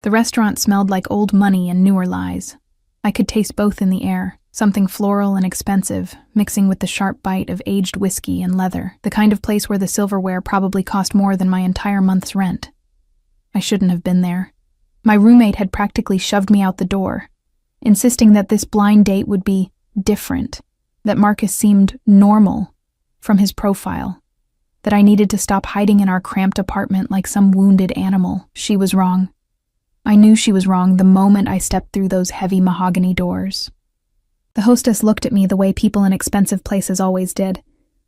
The restaurant smelled like old money and newer lies. I could taste both in the air, something floral and expensive, mixing with the sharp bite of aged whiskey and leather, the kind of place where the silverware probably cost more than my entire month's rent. I shouldn't have been there. My roommate had practically shoved me out the door, insisting that this blind date would be different, that Marcus seemed normal from his profile, that I needed to stop hiding in our cramped apartment like some wounded animal. She was wrong. I knew she was wrong the moment I stepped through those heavy mahogany doors. The hostess looked at me the way people in expensive places always did,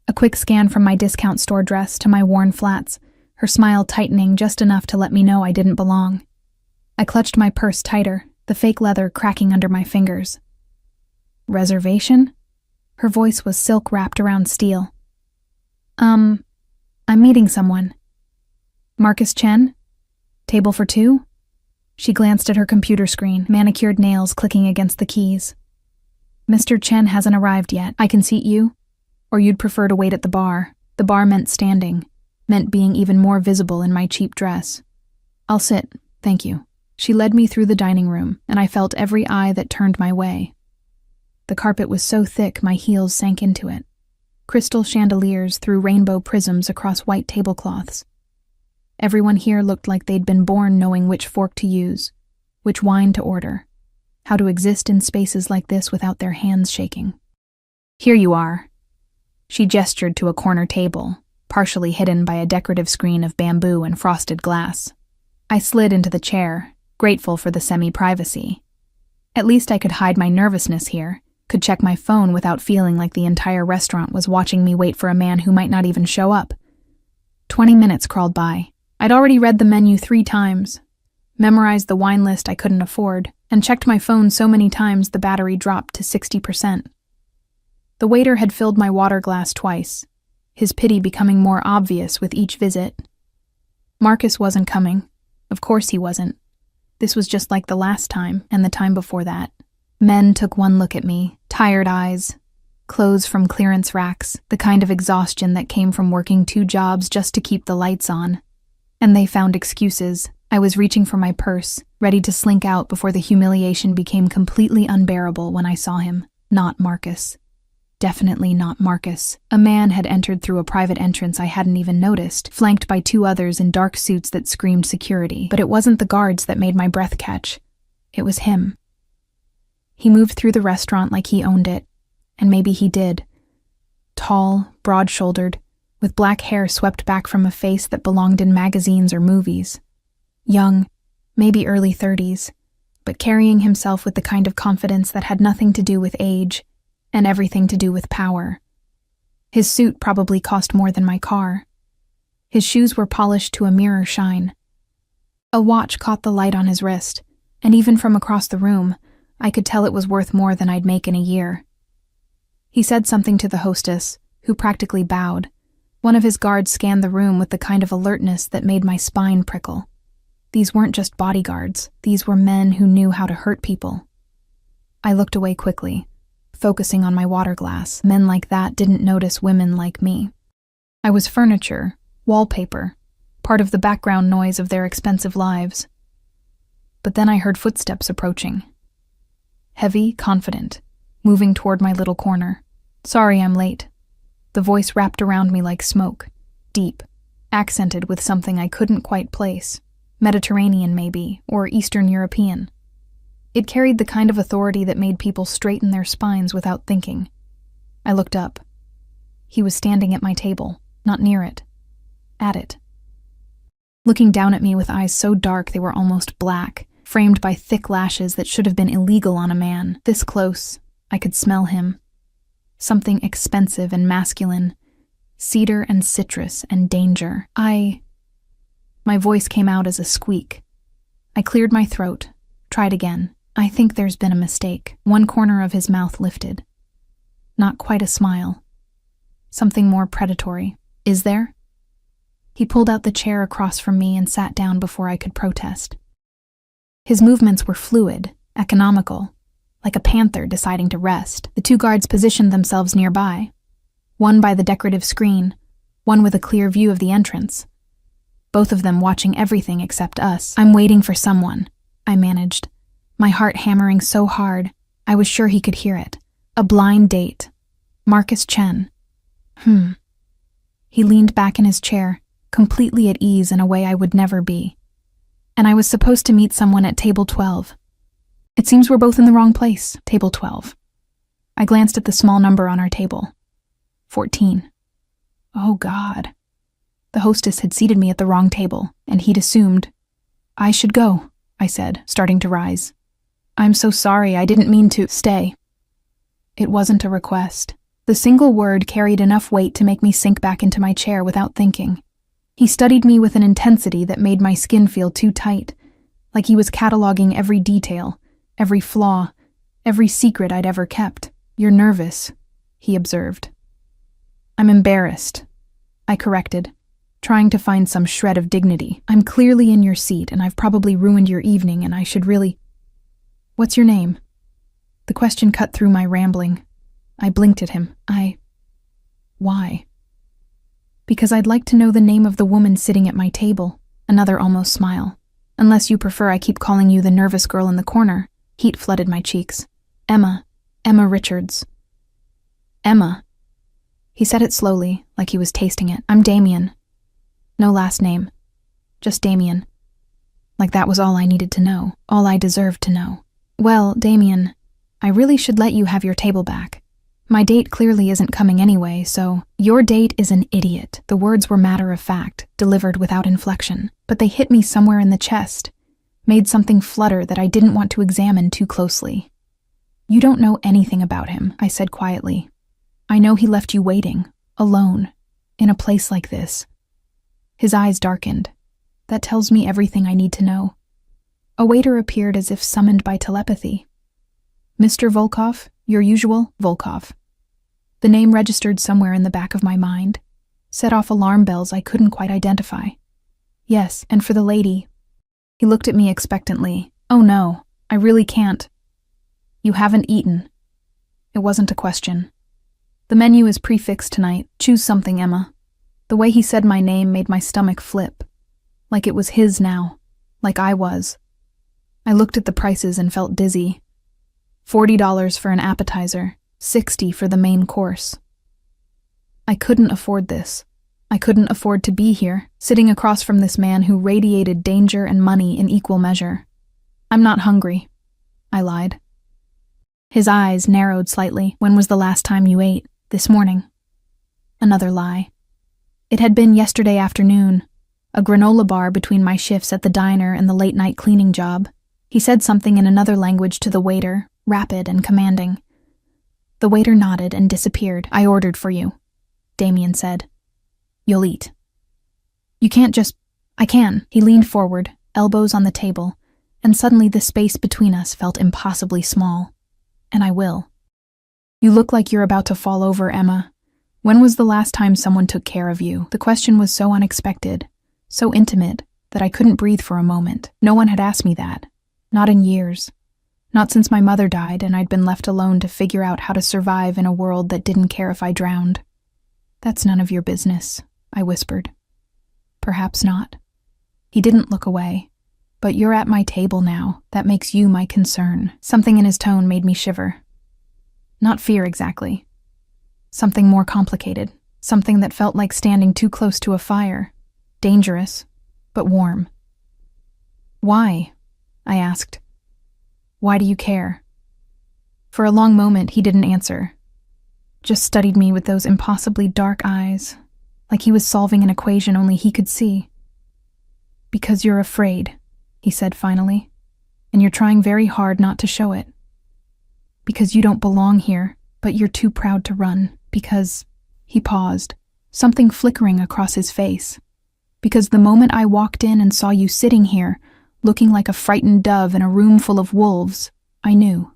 a quick scan from my discount store dress to my worn flats, her smile tightening just enough to let me know I didn't belong. I clutched my purse tighter, the fake leather cracking under my fingers. Reservation? Her voice was silk wrapped around steel. I'm meeting someone. Marcus Chen? Table for two? She glanced at her computer screen, manicured nails clicking against the keys. Mr. Chen hasn't arrived yet. I can seat you? Or you'd prefer to wait at the bar? The bar meant standing, meant being even more visible in my cheap dress. I'll sit, thank you. She led me through the dining room, and I felt every eye that turned my way. The carpet was so thick my heels sank into it. Crystal chandeliers threw rainbow prisms across white tablecloths. Everyone here looked like they'd been born knowing which fork to use, which wine to order, how to exist in spaces like this without their hands shaking. Here you are. She gestured to a corner table, partially hidden by a decorative screen of bamboo and frosted glass. I slid into the chair, grateful for the semi-privacy. At least I could hide my nervousness here, could check my phone without feeling like the entire restaurant was watching me wait for a man who might not even show up. 20 minutes crawled by. I'd already read the menu 3 times, memorized the wine list I couldn't afford, and checked my phone so many times the battery dropped to 60%. The waiter had filled my water glass twice, his pity becoming more obvious with each visit. Marcus wasn't coming. Of course he wasn't. This was just like the last time and the time before that. Men took one look at me, tired eyes, clothes from clearance racks, the kind of exhaustion that came from working 2 jobs just to keep the lights on. And they found excuses. I was reaching for my purse, ready to slink out before the humiliation became completely unbearable when I saw him. Not Marcus. Definitely not Marcus. A man had entered through a private entrance I hadn't even noticed, flanked by 2 others in dark suits that screamed security. But it wasn't the guards that made my breath catch. It was him. He moved through the restaurant like he owned it, and maybe he did. Tall, broad-shouldered, with black hair swept back from a face that belonged in magazines or movies. Young, maybe early 30s, but carrying himself with the kind of confidence that had nothing to do with age and everything to do with power. His suit probably cost more than my car. His shoes were polished to a mirror shine. A watch caught the light on his wrist, and even from across the room, I could tell it was worth more than I'd make in a year. He said something to the hostess, who practically bowed. One of his guards scanned the room with the kind of alertness that made my spine prickle. These weren't just bodyguards. These were men who knew how to hurt people. I looked away quickly, focusing on my water glass. Men like that didn't notice women like me. I was furniture, wallpaper, part of the background noise of their expensive lives. But then I heard footsteps approaching. Heavy, confident, moving toward my little corner. Sorry I'm late. The voice wrapped around me like smoke, deep, accented with something I couldn't quite place. Mediterranean maybe, or Eastern European. It carried the kind of authority that made people straighten their spines without thinking. I looked up. He was standing at my table, not near it, at it. Looking down at me with eyes so dark they were almost black, framed by thick lashes that should have been illegal on a man. This close, I could smell him. Something expensive and masculine, cedar and citrus and danger. My voice came out as a squeak. I cleared my throat, tried again. I think there's been a mistake. One corner of his mouth lifted. Not quite a smile. Something more predatory. Is there? He pulled out the chair across from me and sat down before I could protest. His movements were fluid, economical, like a panther deciding to rest. The 2 guards positioned themselves nearby, one by the decorative screen, one with a clear view of the entrance. Both of them watching everything except us. I'm waiting for someone, I managed, my heart hammering so hard, I was sure he could hear it. A blind date. Marcus Chen. He leaned back in his chair, completely at ease in a way I would never be. And I was supposed to meet someone at table 12. It seems we're both in the wrong place, table 12. I glanced at the small number on our table. 14. Oh, God. The hostess had seated me at the wrong table, and he'd assumed. I should go, I said, starting to rise. I'm so sorry, I didn't mean to stay. It wasn't a request. The single word carried enough weight to make me sink back into my chair without thinking. He studied me with an intensity that made my skin feel too tight, like he was cataloging every detail, every flaw, every secret I'd ever kept. You're nervous, he observed. I'm embarrassed, I corrected, trying to find some shred of dignity. I'm clearly in your seat, and I've probably ruined your evening, and I should really... What's your name? The question cut through my rambling. I blinked at him. Why? Because I'd like to know the name of the woman sitting at my table. Another almost smile. Unless you prefer I keep calling you the nervous girl in the corner. Heat flooded my cheeks. Emma Richards. Emma. He said it slowly, like he was tasting it. I'm Damien. No last name. Just Damien. Like that was all I needed to know. All I deserved to know. Well, Damien, I really should let you have your table back. My date clearly isn't coming anyway, so... Your date is an idiot. The words were matter of fact, delivered without inflection, but they hit me somewhere in the chest, made something flutter that I didn't want to examine too closely. You don't know anything about him, I said quietly. I know he left you waiting, alone, in a place like this. His eyes darkened. That tells me everything I need to know. A waiter appeared as if summoned by telepathy. Mr. Volkov, your usual Volkov. The name registered somewhere in the back of my mind, set off alarm bells I couldn't quite identify. Yes, and for the lady. He looked at me expectantly. Oh no, I really can't. You haven't eaten. It wasn't a question. The menu is prefixed tonight. Choose something, Emma. The way he said my name made my stomach flip. Like it was his now. Like I was. I looked at the prices and felt dizzy. $40 for an appetizer, $60 for the main course. I couldn't afford this. I couldn't afford to be here, sitting across from this man who radiated danger and money in equal measure. I'm not hungry, I lied. His eyes narrowed slightly. When was the last time you ate? This morning. Another lie. It had been yesterday afternoon, a granola bar between my shifts at the diner and the late-night cleaning job. He said something in another language to the waiter, rapid and commanding. The waiter nodded and disappeared. I ordered for you, Damien said. You'll eat. You can't just... I can. He leaned forward, elbows on the table, and suddenly the space between us felt impossibly small. And I will. You look like you're about to fall over, Emma. When was the last time someone took care of you? The question was so unexpected, so intimate, that I couldn't breathe for a moment. No one had asked me that. Not in years. Not since my mother died and I'd been left alone to figure out how to survive in a world that didn't care if I drowned. That's none of your business, I whispered. Perhaps not. He didn't look away. But you're at my table now. That makes you my concern. Something in his tone made me shiver. Not fear exactly. Something more complicated. Something that felt like standing too close to a fire. Dangerous, but warm. Why? I asked. Why do you care? For a long moment, he didn't answer. Just studied me with those impossibly dark eyes, like he was solving an equation only he could see. Because you're afraid, he said finally, and you're trying very hard not to show it. Because you don't belong here, but you're too proud to run. Because... He paused, something flickering across his face. Because the moment I walked in and saw you sitting here, looking like a frightened dove in a room full of wolves, I knew.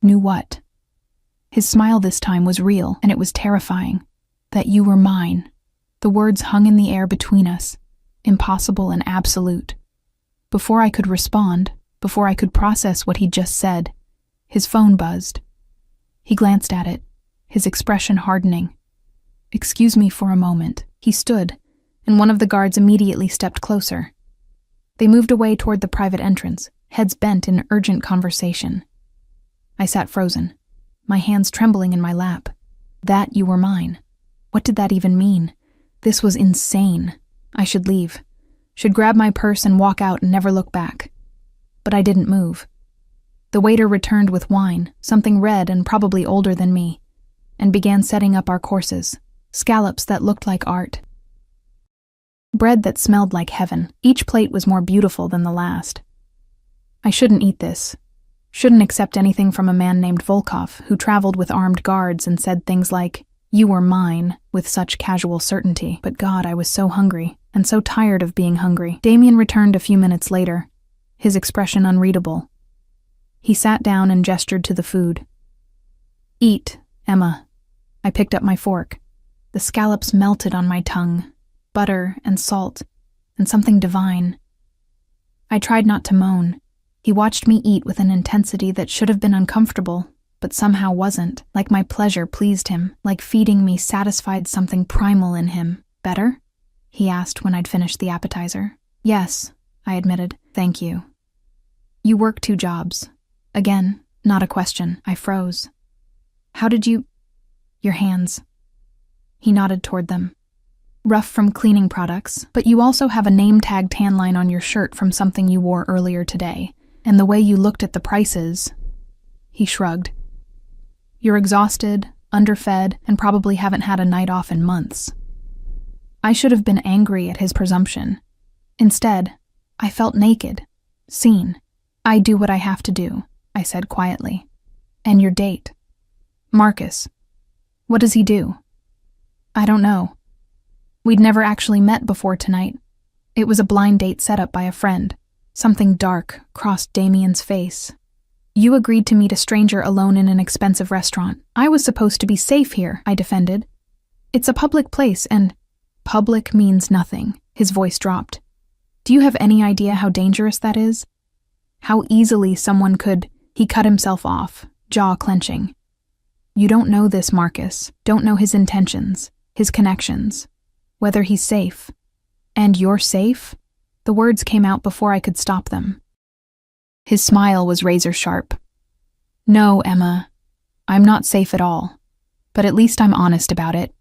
Knew what? His smile this time was real, and it was terrifying. That you were mine. The words hung in the air between us, impossible and absolute. Before I could respond, before I could process what he'd just said, his phone buzzed. He glanced at it, his expression hardening. Excuse me for a moment. He stood, and one of the guards immediately stepped closer. They moved away toward the private entrance, heads bent in urgent conversation. I sat frozen, my hands trembling in my lap. That you were mine. What did that even mean? This was insane. I should leave. Should grab my purse and walk out and never look back. But I didn't move. The waiter returned with wine, something red and probably older than me, and began setting up our courses, scallops that looked like art. Bread that smelled like heaven. Each plate was more beautiful than the last. I shouldn't eat this. Shouldn't accept anything from a man named Volkov who traveled with armed guards and said things like, "You were mine," with such casual certainty. But God, I was so hungry, and so tired of being hungry. Damien returned a few minutes later, his expression unreadable. He sat down and gestured to the food. "Eat, Emma." I picked up my fork. The scallops melted on my tongue, butter and salt, and something divine. I tried not to moan. He watched me eat with an intensity that should have been uncomfortable, but somehow wasn't, like my pleasure pleased him, like feeding me satisfied something primal in him. "Better?" he asked when I'd finished the appetizer. "Yes," I admitted. "Thank you." "You work 2 jobs. Again, not a question. I froze. "How did you—" "Your hands." He nodded toward them. "Rough from cleaning products, but you also have a name-tag tan line on your shirt from something you wore earlier today. And the way you looked at the prices—" He shrugged. "You're exhausted, underfed, and probably haven't had a night off in months." I should have been angry at his presumption. Instead, I felt naked, seen. "I do what I have to do," I said quietly. "And your date?" "Marcus. What does he do?" "I don't know. We'd never actually met before tonight. It was a blind date set up by a friend." Something dark crossed Damien's face. "You agreed to meet a stranger alone in an expensive restaurant. I was supposed to be safe here," I defended. "It's a public place and—" "Public means nothing." His voice dropped. "Do you have any idea how dangerous that is? How easily someone could—" He cut himself off, jaw clenching. "You don't know this, Marcus. Don't know his intentions, his connections, whether he's safe. And you're safe?" The words came out before I could stop them. His smile was razor-sharp. "No, Emma, I'm not safe at all. But at least I'm honest about it."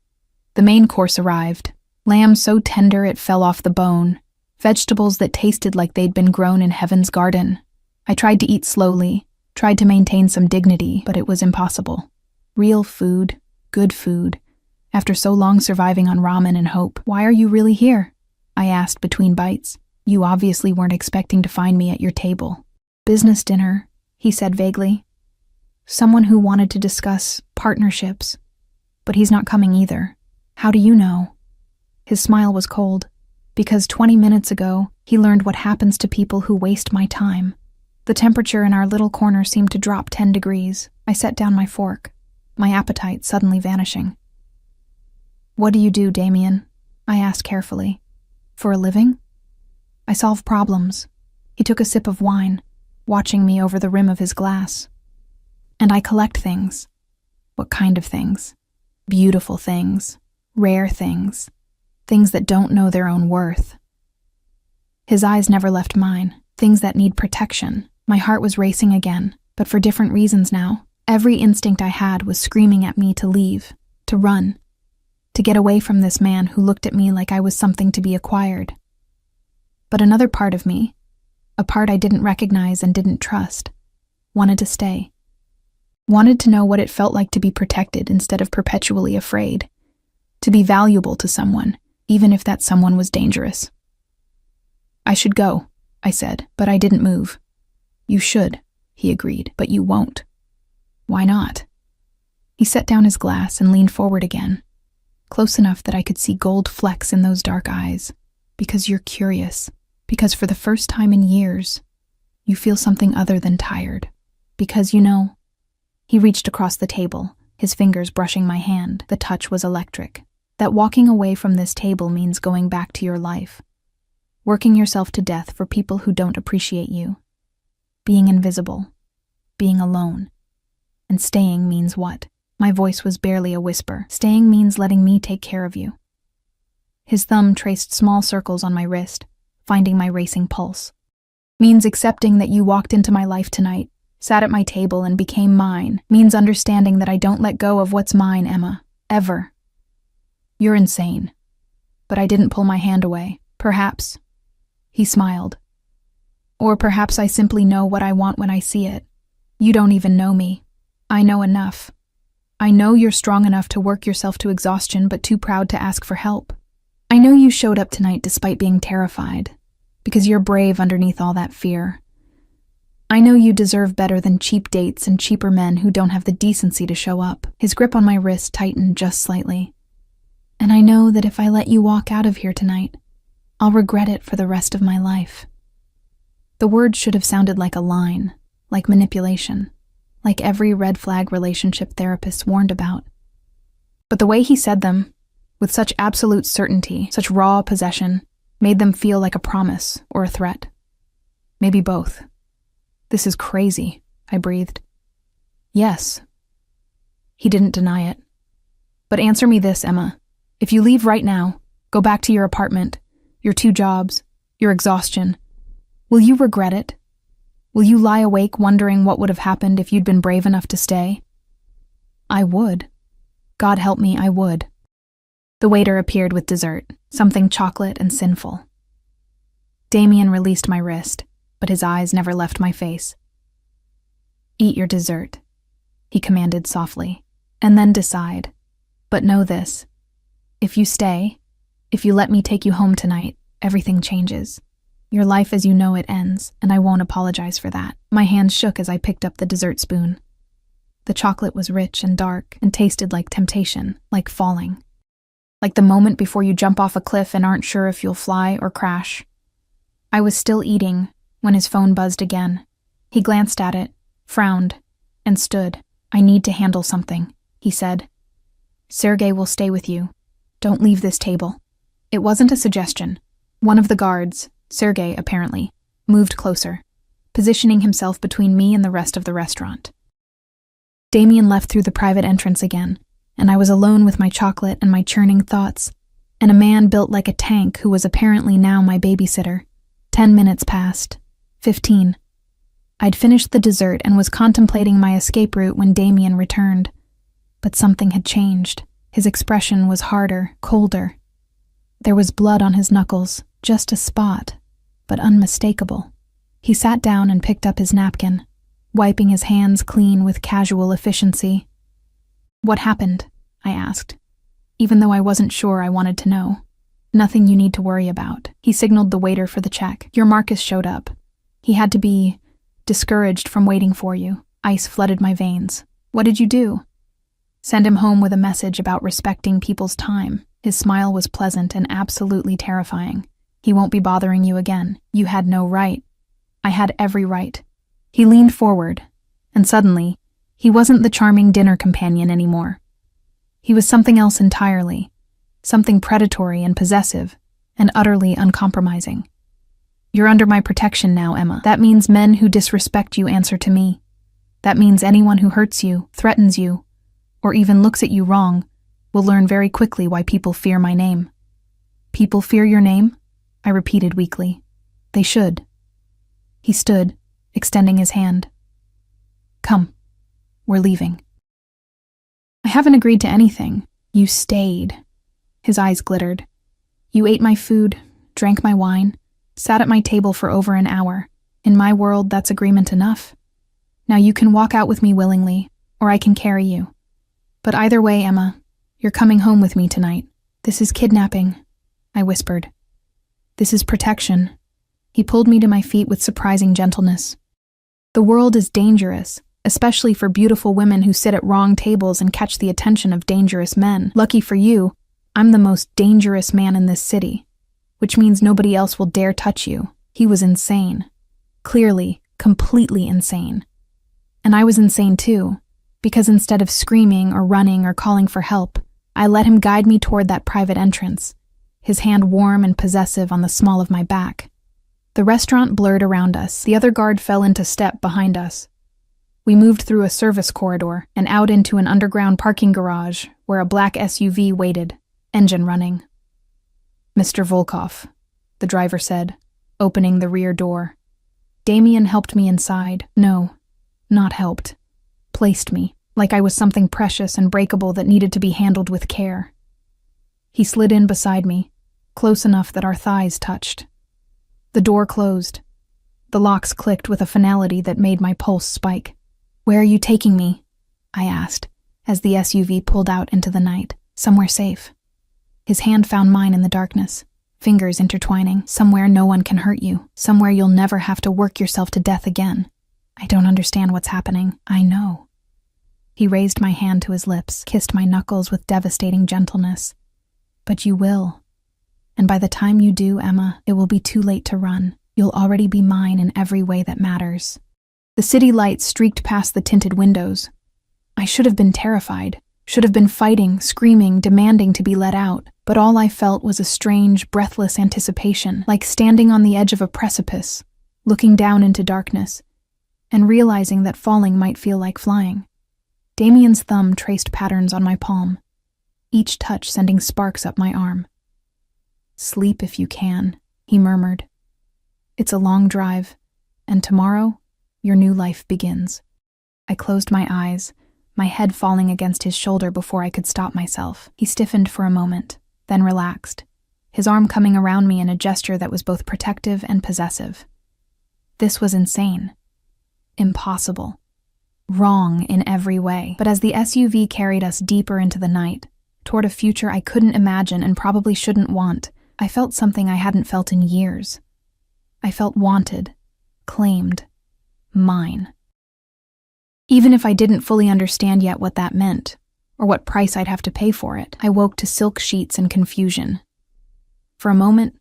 The main course arrived. Lamb so tender it fell off the bone. Vegetables that tasted like they'd been grown in heaven's garden. I tried to eat slowly, tried to maintain some dignity, but it was impossible. Real food, good food. After so long surviving on ramen and hope. "Why are you really here?" I asked between bites. "You obviously weren't expecting to find me at your table." "Business dinner," he said vaguely. "Someone who wanted to discuss partnerships. But he's not coming either." "How do you know?" His smile was cold. "Because 20 minutes ago, he learned what happens to people who waste my time." The temperature in our little corner seemed to drop 10 degrees. I set down my fork, my appetite suddenly vanishing. "What do you do, Damien?" I asked carefully. "For a living?" "I solve problems." He took a sip of wine, watching me over the rim of his glass. "And I collect things." "What kind of things?" "Beautiful things, rare things, things that don't know their own worth." His eyes never left mine, things that need protection. My heart was racing again, but for different reasons now. Every instinct I had was screaming at me to leave, to run, to get away from this man who looked at me like I was something to be acquired. But another part of me, a part I didn't recognize and didn't trust, wanted to stay. Wanted to know what it felt like to be protected instead of perpetually afraid. To be valuable to someone, even if that someone was dangerous. "I should go," I said, but I didn't move. "You should," he agreed, "but you won't." "Why not?" He set down his glass and leaned forward again, close enough that I could see gold flecks in those dark eyes. "Because you're curious. Because for the first time in years, you feel something other than tired. Because, you know—" He reached across the table, his fingers brushing my hand. The touch was electric. "That walking away from this table means going back to your life. Working yourself to death for people who don't appreciate you. Being invisible. Being alone. And staying means what?" My voice was barely a whisper. "Staying means letting me take care of you." His thumb traced small circles on my wrist, finding my racing pulse. Means accepting that you walked into my life tonight, sat at my table and became mine. Means understanding that I don't let go of what's mine, Emma. Ever. You're insane. But I didn't pull my hand away. Perhaps. He smiled. Or perhaps I simply know what I want when I see it. You don't even know me. I know enough. I know you're strong enough to work yourself to exhaustion but too proud to ask for help. I know you showed up tonight despite being terrified, because you're brave underneath all that fear. I know you deserve better than cheap dates and cheaper men who don't have the decency to show up. His grip on my wrist tightened just slightly. And I know that if I let you walk out of here tonight, I'll regret it for the rest of my life. The words should have sounded like a line, like manipulation, like every red flag relationship therapist warned about. But the way he said them, with such absolute certainty, such raw possession, made them feel like a promise or a threat. Maybe both. This is crazy, I breathed. Yes. He didn't deny it. But answer me this, Emma. If you leave right now, go back to your apartment, your 2 jobs, your exhaustion, will you regret it? Will you lie awake wondering what would have happened if you'd been brave enough to stay? I would. God help me, I would. The waiter appeared with dessert, something chocolate and sinful. Damien released my wrist, but his eyes never left my face. Eat your dessert, he commanded softly, and then decide. But know this. If you stay, if you let me take you home tonight, everything changes. Your life as you know it ends, and I won't apologize for that. My hands shook as I picked up the dessert spoon. The chocolate was rich and dark and tasted like temptation, like falling. Like the moment before you jump off a cliff and aren't sure if you'll fly or crash. I was still eating when his phone buzzed again. He glanced at it, frowned, and stood. I need to handle something, he said. Sergei will stay with you. Don't leave this table. It wasn't a suggestion. One of the guards, Sergei apparently, moved closer, positioning himself between me and the rest of the restaurant. Damien left through the private entrance again, and I was alone with my chocolate and my churning thoughts, and a man built like a tank who was apparently now my babysitter. 10 minutes passed. 15. I'd finished the dessert and was contemplating my escape route when Damien returned. But something had changed. His expression was harder, colder. There was blood on his knuckles, just a spot, but unmistakable. He sat down and picked up his napkin, wiping his hands clean with casual efficiency. What happened? I asked, even though I wasn't sure I wanted to know. Nothing you need to worry about. He signaled the waiter for the check. Your Marcus showed up. He had to be discouraged from waiting for you. Ice flooded my veins. What did you do? Send him home with a message about respecting people's time. His smile was pleasant and absolutely terrifying. He won't be bothering you again. You had no right. I had every right. He leaned forward, and suddenly, he wasn't the charming dinner companion anymore. He was something else entirely, something predatory and possessive, and utterly uncompromising. You're under my protection now, Emma. That means men who disrespect you answer to me. That means anyone who hurts you, threatens you, or even looks at you wrong, will learn very quickly why people fear my name. People fear your name? I repeated weakly. They should. He stood, extending his hand. Come, we're leaving. I haven't agreed to anything. You stayed. His eyes glittered. You ate my food, drank my wine, sat at my table for over an hour. In my world, that's agreement enough. Now you can walk out with me willingly, or I can carry you. But either way, Emma, you're coming home with me tonight. This is kidnapping, I whispered. This is protection. He pulled me to my feet with surprising gentleness. The world is dangerous, especially for beautiful women who sit at wrong tables and catch the attention of dangerous men. Lucky for you, I'm the most dangerous man in this city, which means nobody else will dare touch you. He was insane. Clearly, completely insane. And I was insane too, because instead of screaming or running or calling for help, I let him guide me toward that private entrance, his hand warm and possessive on the small of my back. The restaurant blurred around us. The other guard fell into step behind us. We moved through a service corridor and out into an underground parking garage where a black SUV waited, engine running. Mr. Volkov, the driver said, opening the rear door. Damien helped me inside. No, not helped. Placed me, like I was something precious and breakable that needed to be handled with care. He slid in beside me, close enough that our thighs touched. The door closed. The locks clicked with a finality that made my pulse spike. "Where are you taking me?" I asked, as the SUV pulled out into the night. "Somewhere safe." His hand found mine in the darkness, fingers intertwining. "Somewhere no one can hurt you. Somewhere you'll never have to work yourself to death again." "I don't understand what's happening." "I know." He raised my hand to his lips, kissed my knuckles with devastating gentleness. "But you will. And by the time you do, Emma, it will be too late to run. You'll already be mine in every way that matters." The city lights streaked past the tinted windows. I should have been terrified, should have been fighting, screaming, demanding to be let out, but all I felt was a strange, breathless anticipation, like standing on the edge of a precipice, looking down into darkness, and realizing that falling might feel like flying. Damien's thumb traced patterns on my palm, each touch sending sparks up my arm. "Sleep if you can," he murmured. "It's a long drive, and tomorrow, your new life begins." I closed my eyes, my head falling against his shoulder before I could stop myself. He stiffened for a moment, then relaxed, his arm coming around me in a gesture that was both protective and possessive. This was insane. Impossible. Wrong in every way. But as the SUV carried us deeper into the night, toward a future I couldn't imagine and probably shouldn't want, I felt something I hadn't felt in years. I felt wanted, claimed, mine. Even if I didn't fully understand yet what that meant, or what price I'd have to pay for it, I woke to silk sheets and confusion. For a moment,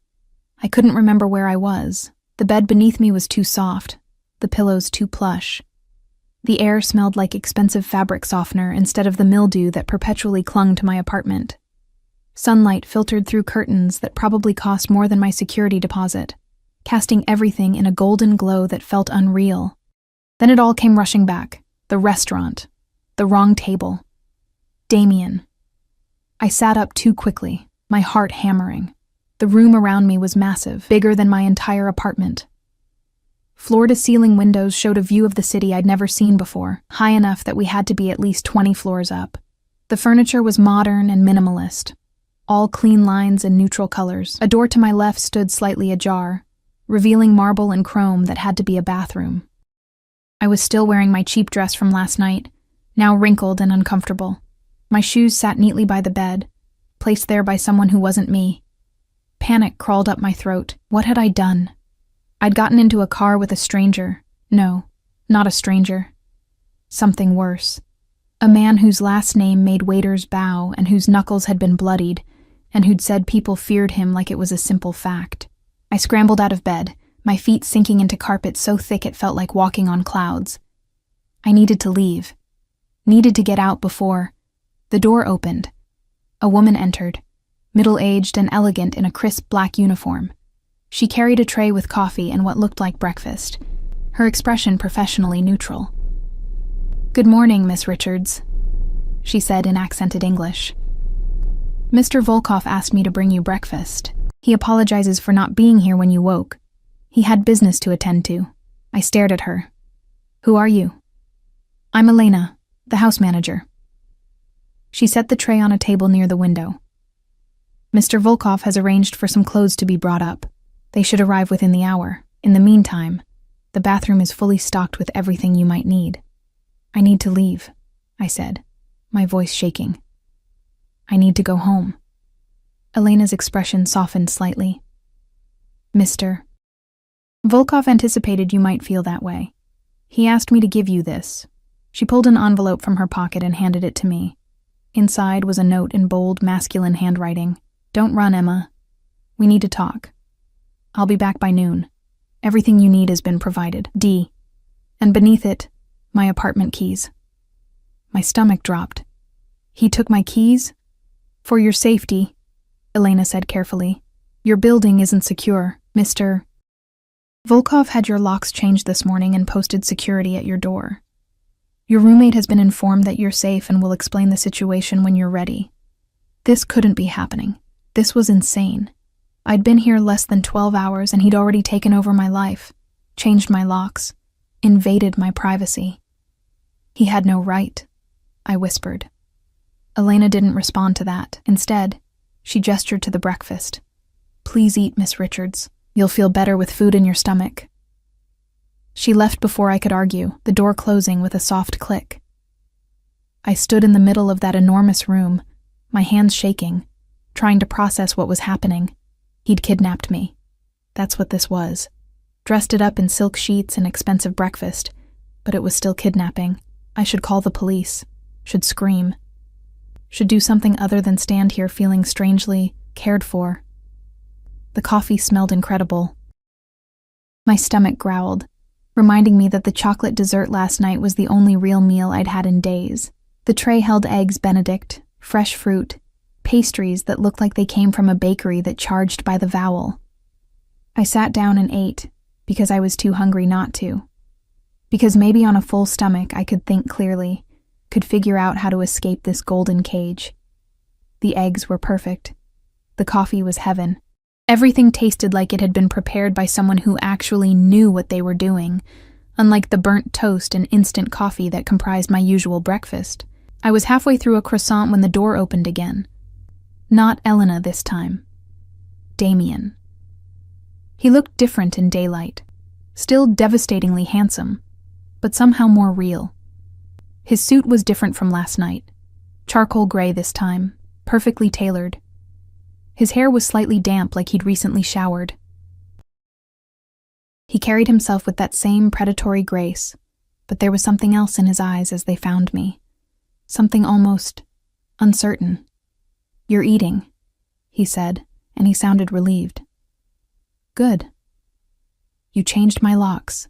I couldn't remember where I was. The bed beneath me was too soft, the pillows too plush. The air smelled like expensive fabric softener instead of the mildew that perpetually clung to my apartment. Sunlight filtered through curtains that probably cost more than my security deposit, casting everything in a golden glow that felt unreal. Then it all came rushing back. The restaurant. The wrong table. Damien. I sat up too quickly, my heart hammering. The room around me was massive, bigger than my entire apartment. Floor-to-ceiling windows showed a view of the city I'd never seen before, high enough that we had to be at least 20 floors up. The furniture was modern and minimalist, all clean lines and neutral colors. A door to my left stood slightly ajar, revealing marble and chrome that had to be a bathroom. I was still wearing my cheap dress from last night, now wrinkled and uncomfortable. My shoes sat neatly by the bed, placed there by someone who wasn't me. Panic crawled up my throat. What had I done? I'd gotten into a car with a stranger. No, not a stranger. Something worse. A man whose last name made waiters bow and whose knuckles had been bloodied, and who'd said people feared him like it was a simple fact. I scrambled out of bed, my feet sinking into carpet so thick it felt like walking on clouds. I needed to leave. Needed to get out before... The door opened. A woman entered, middle-aged and elegant in a crisp black uniform. She carried a tray with coffee and what looked like breakfast, her expression professionally neutral. "Good morning, Miss Richards," she said in accented English. "Mr. Volkov asked me to bring you breakfast. He apologizes for not being here when you woke. He had business to attend to." I stared at her. "Who are you?" "I'm Elena, the house manager." She set the tray on a table near the window. "Mr. Volkov has arranged for some clothes to be brought up. They should arrive within the hour. In the meantime, the bathroom is fully stocked with everything you might need." "I need to leave," I said, my voice shaking. "I need to go home." Elena's expression softened slightly. "Mr. Volkov anticipated you might feel that way. He asked me to give you this." She pulled an envelope from her pocket and handed it to me. Inside was a note in bold, masculine handwriting. "Don't run, Emma. We need to talk. I'll be back by noon. Everything you need has been provided. D." And beneath it, my apartment keys. My stomach dropped. "He took my keys?" "For your safety," Elena said carefully. "Your building isn't secure, Mr. Volkov had your locks changed this morning and posted security at your door. Your roommate has been informed that you're safe and will explain the situation when you're ready. This couldn't be happening. This was insane. I'd been here less than 12 hours and he'd already taken over my life, changed my locks, invaded my privacy. He had no right, I whispered. Elena didn't respond to that. Instead, she gestured to the breakfast. Please eat, Miss Richards. You'll feel better with food in your stomach. She left before I could argue, the door closing with a soft click. I stood in the middle of that enormous room, my hands shaking, trying to process what was happening. He'd kidnapped me. That's what this was. Dressed it up in silk sheets and expensive breakfast, but it was still kidnapping. I should call the police, should scream, should do something other than stand here feeling strangely cared for. The coffee smelled incredible. My stomach growled, reminding me that the chocolate dessert last night was the only real meal I'd had in days. The tray held eggs Benedict, fresh fruit, pastries that looked like they came from a bakery that charged by the vowel. I sat down and ate, because I was too hungry not to. Because maybe on a full stomach I could think clearly, could figure out how to escape this golden cage. The eggs were perfect. The coffee was heaven. Everything tasted like it had been prepared by someone who actually knew what they were doing, unlike the burnt toast and instant coffee that comprised my usual breakfast. I was halfway through a croissant when the door opened again. Not Elena this time. Damien. He looked different in daylight, still devastatingly handsome, but somehow more real. His suit was different from last night. Charcoal gray this time, perfectly tailored. His hair was slightly damp like he'd recently showered. He carried himself with that same predatory grace, but there was something else in his eyes as they found me. Something almost uncertain. You're eating, he said, and he sounded relieved. Good. You changed my locks.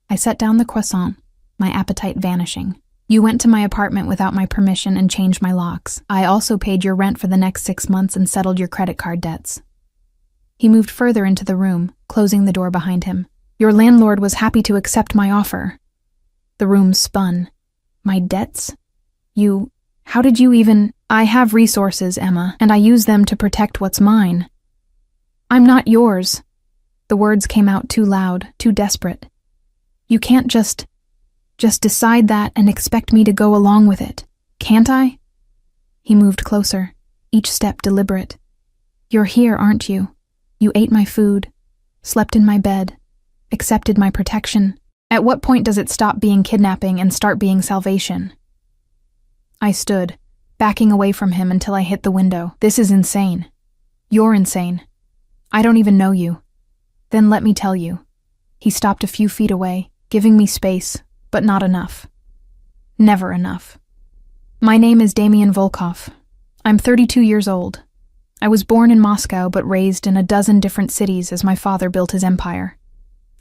I set down the croissant, my appetite vanishing. You went to my apartment without my permission and changed my locks. I also paid your rent for the next 6 months and settled your credit card debts. He moved further into the room, closing the door behind him. Your landlord was happy to accept my offer. The room spun. My debts? How did you even— I have resources, Emma, and I use them to protect what's mine. I'm not yours. The words came out too loud, too desperate. You can't just decide that and expect me to go along with it, can't I? He moved closer, each step deliberate. You're here, aren't you? You ate my food, slept in my bed, accepted my protection. At what point does it stop being kidnapping and start being salvation? I stood, backing away from him until I hit the window. This is insane. You're insane. I don't even know you. Then let me tell you. He stopped a few feet away, giving me space, but not enough. Never enough. My name is Damien Volkov. I'm 32 years old. I was born in Moscow but raised in a dozen different cities as my father built his empire.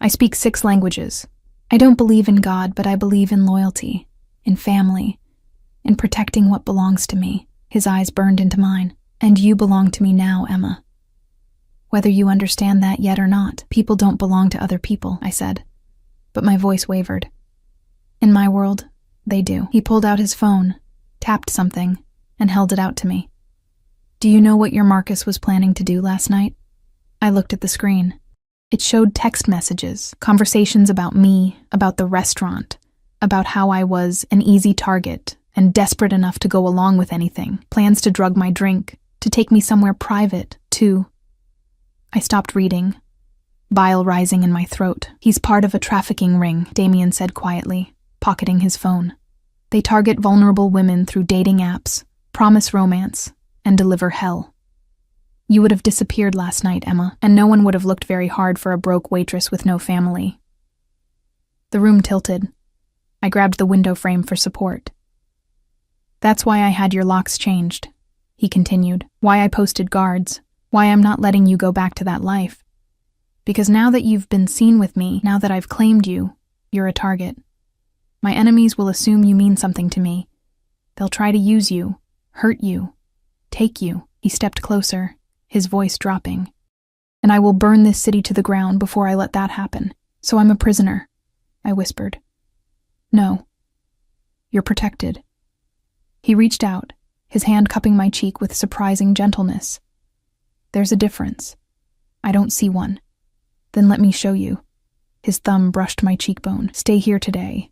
I speak 6 languages. I don't believe in God, but I believe in loyalty, in family, in protecting what belongs to me. His eyes burned into mine. And you belong to me now, Emma. Whether you understand that yet or not, people don't belong to other people, I said. But my voice wavered. In my world, they do. He pulled out his phone, tapped something, and held it out to me. Do you know what your Marcus was planning to do last night? I looked at the screen. It showed text messages, conversations about me, about the restaurant, about how I was an easy target and desperate enough to go along with anything, plans to drug my drink, to take me somewhere private, to— I stopped reading, bile rising in my throat. He's part of a trafficking ring, Damien said quietly, pocketing his phone. They target vulnerable women through dating apps, promise romance, and deliver hell. You would have disappeared last night, Emma, and no one would have looked very hard for a broke waitress with no family. The room tilted. I grabbed the window frame for support. That's why I had your locks changed, he continued, why I posted guards, why I'm not letting you go back to that life. Because now that you've been seen with me, now that I've claimed you, you're a target. My enemies will assume you mean something to me. They'll try to use you, hurt you, take you. He stepped closer, his voice dropping. And I will burn this city to the ground before I let that happen. So I'm a prisoner, I whispered. No. You're protected. He reached out, his hand cupping my cheek with surprising gentleness. There's a difference. I don't see one. Then let me show you. His thumb brushed my cheekbone. "Stay here today.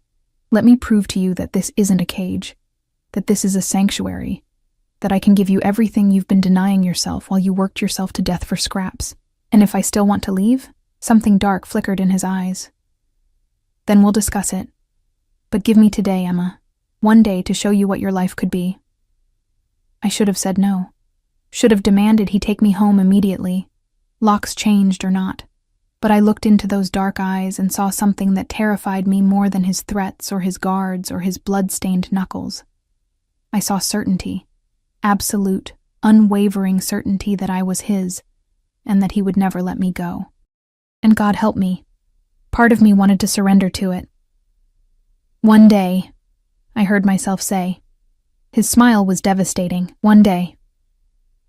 Let me prove to you that this isn't a cage, that this is a sanctuary, that I can give you everything you've been denying yourself while you worked yourself to death for scraps. And if I still want to leave?" Something dark flickered in his eyes. "Then we'll discuss it. But give me today, Emma. One day to show you what your life could be." I should have said no. Should have demanded he take me home immediately, locks changed or not. But I looked into those dark eyes and saw something that terrified me more than his threats or his guards or his blood-stained knuckles. I saw certainty, absolute, unwavering certainty that I was his, and that he would never let me go. And God help me. Part of me wanted to surrender to it. "One day," I heard myself say. His smile was devastating. One day.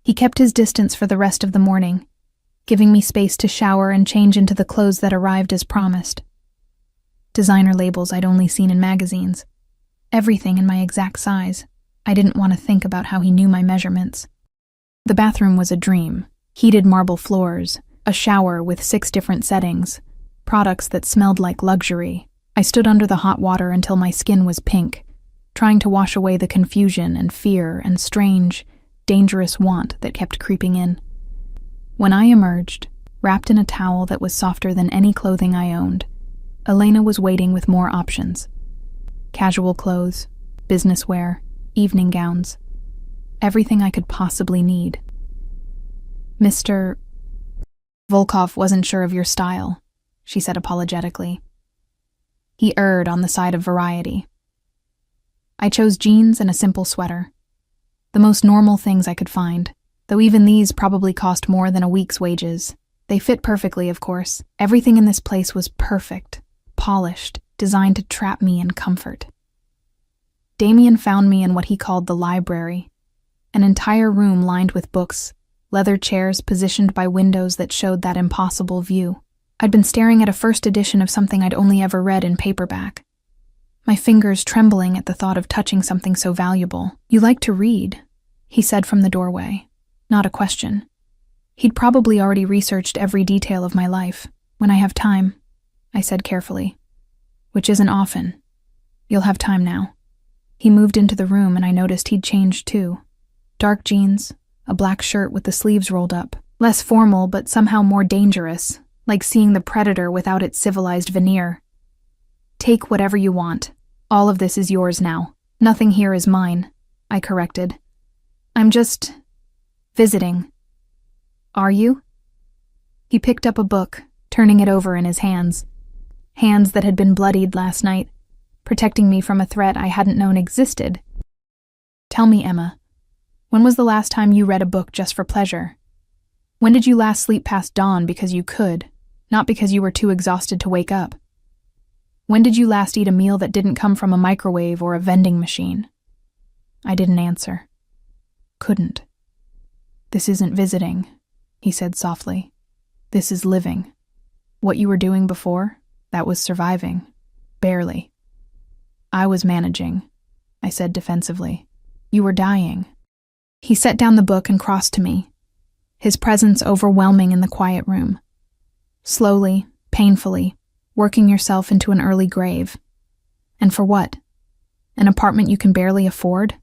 He kept his distance for the rest of the morning, giving me space to shower and change into the clothes that arrived as promised. Designer labels I'd only seen in magazines. Everything in my exact size. I didn't want to think about how he knew my measurements. The bathroom was a dream. Heated marble floors, a shower with 6 different settings, products that smelled like luxury. I stood under the hot water until my skin was pink, trying to wash away the confusion and fear and strange, dangerous want that kept creeping in. When I emerged, wrapped in a towel that was softer than any clothing I owned, Elena was waiting with more options. Casual clothes, business wear, evening gowns, everything I could possibly need. "Mr. Volkov wasn't sure of your style," she said apologetically. He erred on the side of variety. I chose jeans and a simple sweater. The most normal things I could find, though even these probably cost more than a week's wages. They fit perfectly, of course. Everything in this place was perfect, polished, designed to trap me in comfort. Damien found me in what he called the library, an entire room lined with books, leather chairs positioned by windows that showed that impossible view. I'd been staring at a first edition of something I'd only ever read in paperback, my fingers trembling at the thought of touching something so valuable. "You like to read," he said from the doorway. Not a question. He'd probably already researched every detail of my life. "When I have time," I said carefully. "Which isn't often. You'll have time now." He moved into the room and I noticed he'd changed too. Dark jeans, a black shirt with the sleeves rolled up. Less formal but somehow more dangerous, like seeing the predator without its civilized veneer. "Take whatever you want. All of this is yours now. Nothing here is mine," I corrected. "I'm just visiting." "Are you?" He picked up a book, turning it over in his hands. Hands that had been bloodied last night, protecting me from a threat I hadn't known existed. "Tell me, Emma, when was the last time you read a book just for pleasure? When did you last sleep past dawn because you could, not because you were too exhausted to wake up? When did you last eat a meal that didn't come from a microwave or a vending machine?" I didn't answer. Couldn't. "This isn't visiting," he said softly. "This is living. What you were doing before, that was surviving. Barely. I was managing," I said defensively. "You were dying." He set down the book and crossed to me, his presence overwhelming in the quiet room. Slowly, painfully, working yourself into an early grave. And for what? An apartment you can barely afford?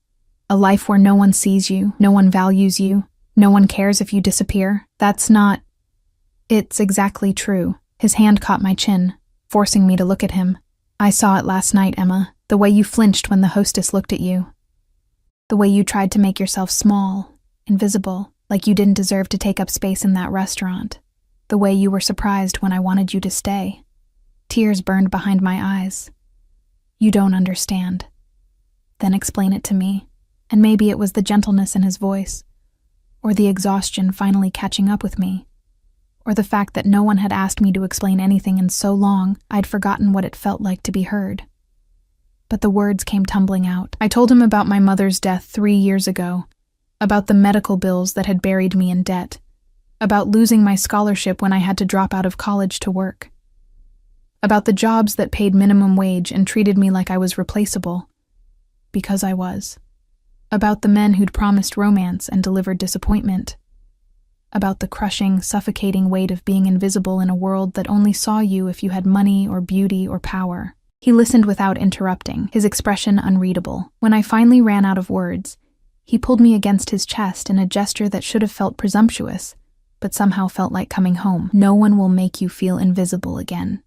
A life where no one sees you, no one values you, no one cares if you disappear? That's not... It's exactly true. His hand caught my chin, forcing me to look at him. "I saw it last night, Emma, the way you flinched when the hostess looked at you. The way you tried to make yourself small, invisible, like you didn't deserve to take up space in that restaurant. The way you were surprised when I wanted you to stay. Tears burned behind my eyes. You don't understand. Then explain it to me." And maybe it was the gentleness in his voice, or the exhaustion finally catching up with me, or the fact that no one had asked me to explain anything in so long I'd forgotten what it felt like to be heard. But the words came tumbling out. I told him about my mother's death 3 years ago, about the medical bills that had buried me in debt, about losing my scholarship when I had to drop out of college to work, about the jobs that paid minimum wage and treated me like I was replaceable, because I was. About the men who'd promised romance and delivered disappointment. about the crushing, suffocating weight of being invisible in a world that only saw you if you had money or beauty or power. He listened without interrupting, his expression unreadable. When I finally ran out of words, he pulled me against his chest in a gesture that should have felt presumptuous, but somehow felt like coming home. "No one will make you feel invisible again,"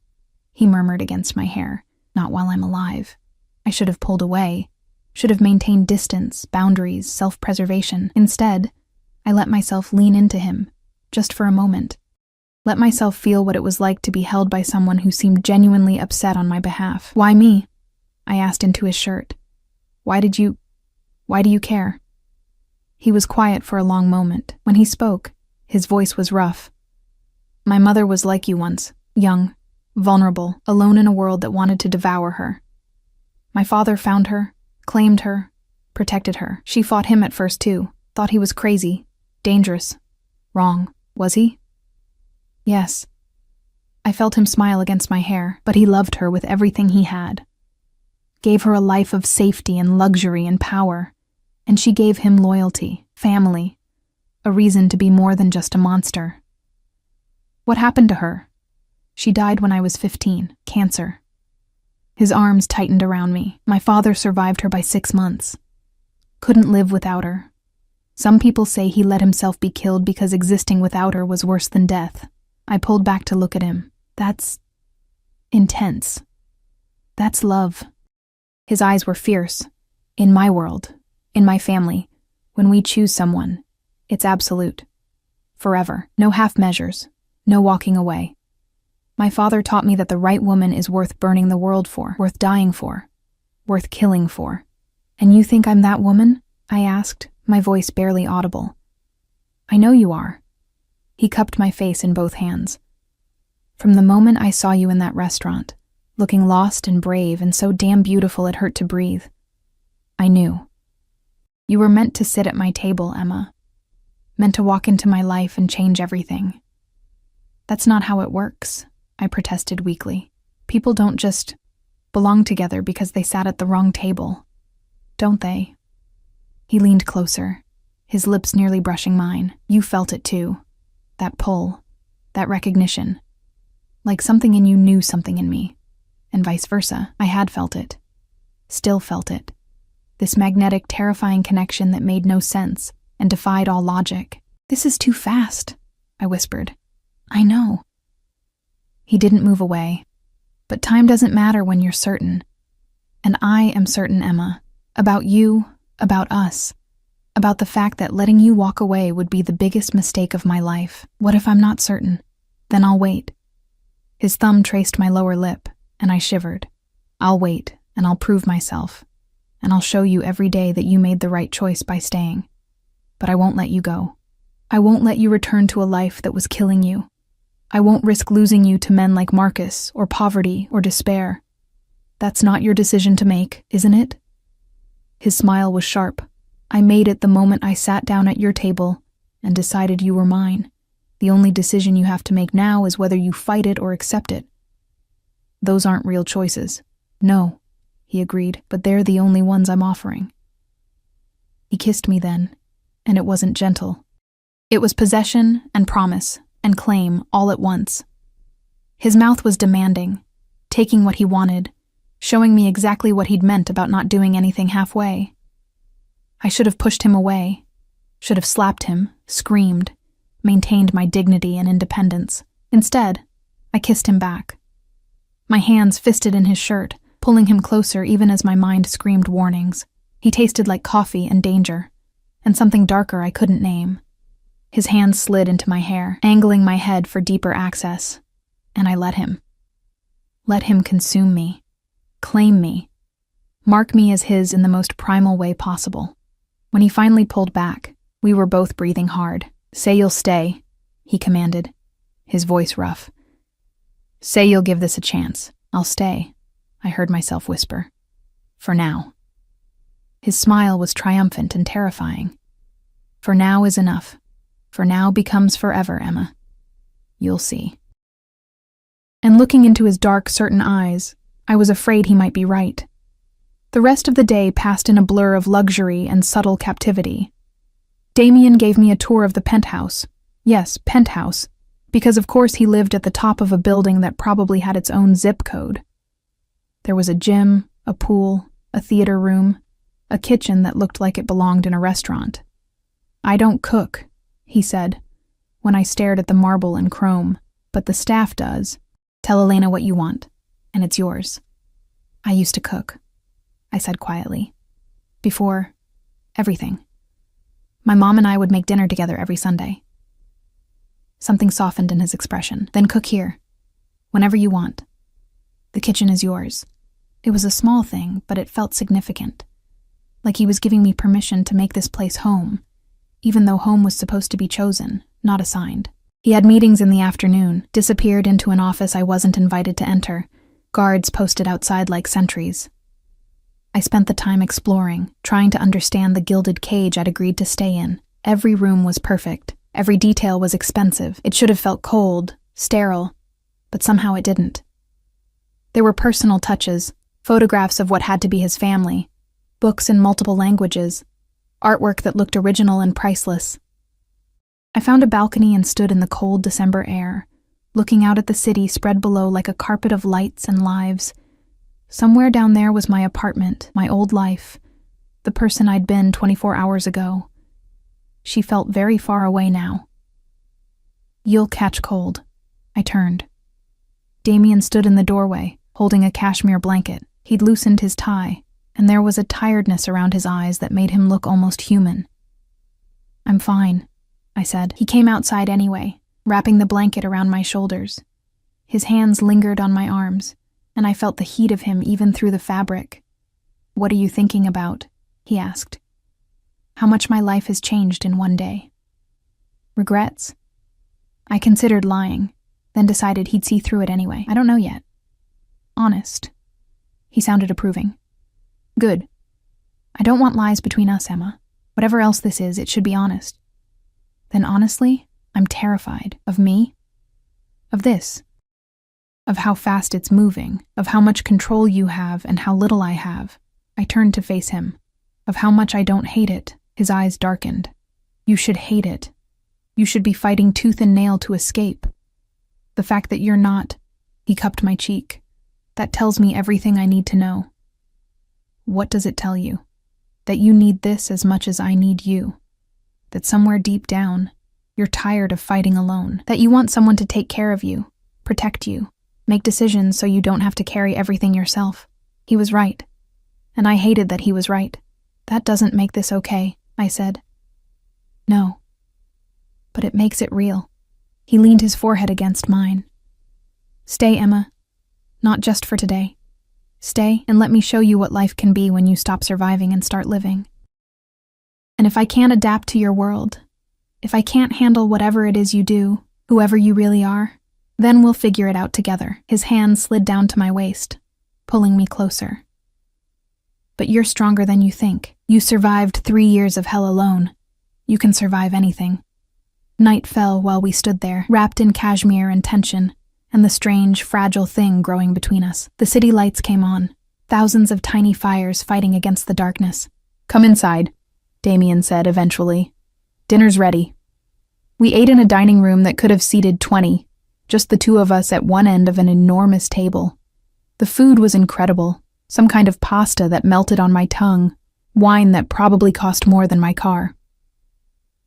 he murmured against my hair. "Not while I'm alive." I should have pulled away, should have maintained distance, boundaries, self-preservation. Instead, I let myself lean into him, just for a moment. Let myself feel what it was like to be held by someone who seemed genuinely upset on my behalf. "Why me?" I asked into his shirt. Why do you care?" He was quiet for a long moment. When he spoke, his voice was rough. "My mother was like you once, young, vulnerable, alone in a world that wanted to devour her. My father found her, claimed her, protected her. She fought him at first too, thought he was crazy, dangerous, wrong. Was he?" "Yes." I felt him smile against my hair, but he loved her with everything he had. Gave her a life of safety and luxury and power, and she gave him loyalty, family, a reason to be more than just a monster. "What happened to her?" "She died when I was 15, cancer." His arms tightened around me. "My father survived her by 6 months. Couldn't live without her. Some people say he let himself be killed because existing without her was worse than death." I pulled back to look at him. "That's intense. That's love." His eyes were fierce. "In my world, in my family, when we choose someone, it's absolute. Forever. No half measures. No walking away. My father taught me that the right woman is worth burning the world for, worth dying for, worth killing for." "And you think I'm that woman?" I asked, my voice barely audible. "I know you are." He cupped my face in both hands. "From the moment I saw you in that restaurant, looking lost and brave and so damn beautiful it hurt to breathe, I knew. You were meant to sit at my table, Emma. Meant to walk into my life and change everything." "That's not how it works," I protested weakly. "People don't just belong together because they sat at the wrong table, don't they?" He leaned closer, his lips nearly brushing mine. "You felt it too. That pull, that recognition. Like something in you knew something in me. And vice versa. I had felt it. Still felt it. This magnetic, terrifying connection that made no sense and defied all logic. "This is too fast," I whispered. "I know." He didn't move away. "But time doesn't matter when you're certain. And I am certain, Emma. About you, about us. About the fact that letting you walk away would be the biggest mistake of my life. What if I'm not certain? Then I'll wait." His thumb traced my lower lip, and I shivered. "I'll wait, and I'll prove myself. And I'll show you every day that you made the right choice by staying. But I won't let you go. I won't let you return to a life that was killing you. I won't risk losing you to men like Marcus, or poverty, or despair. That's not your decision to make, isn't it?" His smile was sharp. "I made it the moment I sat down at your table and decided you were mine. The only decision you have to make now is whether you fight it or accept it. Those aren't real choices." "No," he agreed, "but they're the only ones I'm offering." He kissed me then, and it wasn't gentle. It was possession and promise and claim all at once. His mouth was demanding, taking what he wanted, showing me exactly what he'd meant about not doing anything halfway. I should have pushed him away, should have slapped him, screamed, maintained my dignity and independence. Instead, I kissed him back. My hands fisted in his shirt, pulling him closer even as my mind screamed warnings. He tasted like coffee and danger, and something darker I couldn't name. His hands slid into my hair, angling my head for deeper access, and I let him. Let him consume me, claim me, mark me as his in the most primal way possible. When he finally pulled back, we were both breathing hard. "Say you'll stay," he commanded, his voice rough. "Say you'll give this a chance." "I'll stay," I heard myself whisper. "For now." His smile was triumphant and terrifying. "For now is enough. For now becomes forever, Emma. You'll see." And looking into his dark, certain eyes, I was afraid he might be right. The rest of the day passed in a blur of luxury and subtle captivity. Damien gave me a tour of the penthouse, Yes, penthouse, because of course he lived at the top of a building that probably had its own zip code. There was a gym, a pool, a theater room, a kitchen that looked like it belonged in a restaurant. "I don't cook," he said, when I stared at the marble and chrome, "but the staff does. Tell Elena what you want, and it's yours." "I used to cook," I said quietly. "Before everything. My mom and I would make dinner together every Sunday." Something softened in his expression. "Then cook here, whenever you want. The kitchen is yours." It was a small thing, but it felt significant. Like he was giving me permission to make this place home, even though home was supposed to be chosen, not assigned. He had meetings in the afternoon, disappeared into an office I wasn't invited to enter, guards posted outside like sentries. I spent the time exploring, trying to understand the gilded cage I'd agreed to stay in. Every room was perfect. Every detail was expensive. It should have felt cold, sterile, but somehow it didn't. There were personal touches, photographs of what had to be his family, books in multiple languages, artwork that looked original and priceless. I found a balcony and stood in the cold December air, looking out at the city spread below like a carpet of lights and lives. Somewhere down there was my apartment, my old life, the person I'd been 24 hours ago. She felt very far away now. "You'll catch cold." I turned. Damien stood in the doorway, holding a cashmere blanket. He'd loosened his tie, and there was a tiredness around his eyes that made him look almost human. "I'm fine," I said. He came outside anyway, wrapping the blanket around my shoulders. His hands lingered on my arms, and I felt the heat of him even through the fabric. "What are you thinking about?" he asked. "How much my life has changed in one day." "Regrets?" I considered lying, then decided he'd see through it anyway. "I don't know yet." "Honest." He sounded approving. "Good. I don't want lies between us, Emma. Whatever else this is, it should be honest." "Then honestly, I'm terrified. Of me? Of this. Of how fast it's moving. Of how much control you have and how little I have." I turned to face him. "Of how much I don't hate it." His eyes darkened. "You should hate it. You should be fighting tooth and nail to escape. The fact that you're not..." He cupped my cheek. "That tells me everything I need to know." "What does it tell you?" "That you need this as much as I need you. That somewhere deep down, you're tired of fighting alone. That you want someone to take care of you, protect you, make decisions so you don't have to carry everything yourself." He was right. And I hated that he was right. "That doesn't make this okay," I said. "No. But it makes it real." He leaned his forehead against mine. "Stay, Emma. Not just for today. Stay and let me show you what life can be when you stop surviving and start living. And if I can't adapt to your world, if I can't handle whatever it is you do, whoever you really are, then we'll figure it out together." His hand slid down to my waist, pulling me closer. "But you're stronger than you think. You survived 3 years of hell alone. You can survive anything." Night fell while we stood there, wrapped in cashmere and tension, and the strange, fragile thing growing between us. The city lights came on, thousands of tiny fires fighting against the darkness. "Come inside," Damien said eventually. "Dinner's ready." We ate in a dining room that could have seated 20, just the two of us at one end of an enormous table. The food was incredible, some kind of pasta that melted on my tongue, wine that probably cost more than my car.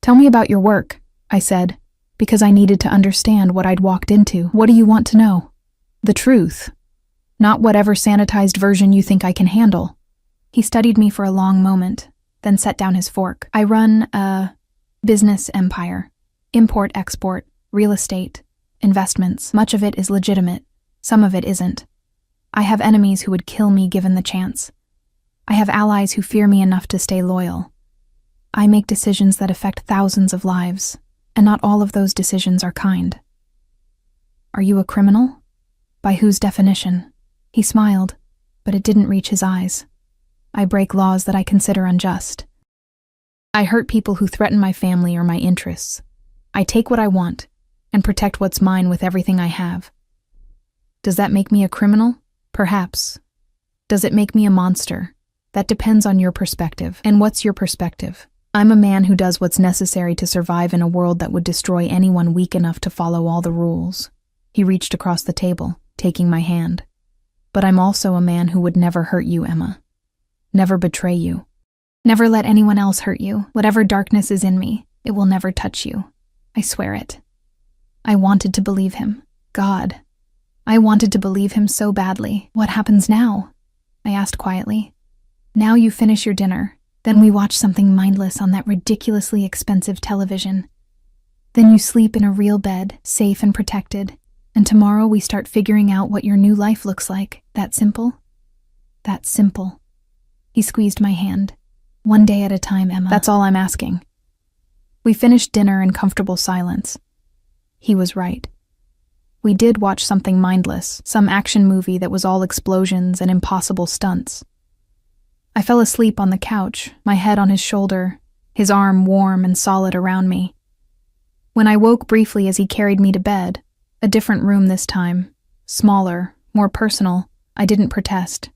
"Tell me about your work," I said, because I needed to understand what I'd walked into. "What do you want to know?" "The truth. Not whatever sanitized version you think I can handle." He studied me for a long moment, then set down his fork. "I run a business empire. Import-export, real estate, investments. Much of it is legitimate. Some of it isn't. I have enemies who would kill me given the chance. I have allies who fear me enough to stay loyal. I make decisions that affect thousands of lives, and not all of those decisions are kind." "Are you a criminal? By whose definition?" He smiled, but it didn't reach his eyes. "I break laws that I consider unjust. I hurt people who threaten my family or my interests. I take what I want and protect what's mine with everything I have. Does that make me a criminal? Perhaps. Does it make me a monster? That depends on your perspective. And what's your perspective?" I'm a man who does what's necessary to survive in a world that would destroy anyone weak enough to follow all the rules. He reached across the table, taking my hand. But I'm also a man who would never hurt you, Emma. Never betray you. Never let anyone else hurt you. Whatever darkness is in me, it will never touch you. I swear it. I wanted to believe him. God. I wanted to believe him so badly. What happens now? I asked quietly. Now you finish your dinner. Then we watch something mindless on that ridiculously expensive television. Then you sleep in a real bed, safe and protected. And tomorrow we start figuring out what your new life looks like. That simple? That simple. He squeezed my hand. One day at a time, Emma. That's all I'm asking. We finished dinner in comfortable silence. He was right. We did watch something mindless, some action movie that was all explosions and impossible stunts. I fell asleep on the couch, my head on his shoulder, his arm warm and solid around me. When I woke briefly as he carried me to bed, a different room this time, smaller, more personal, I didn't protest.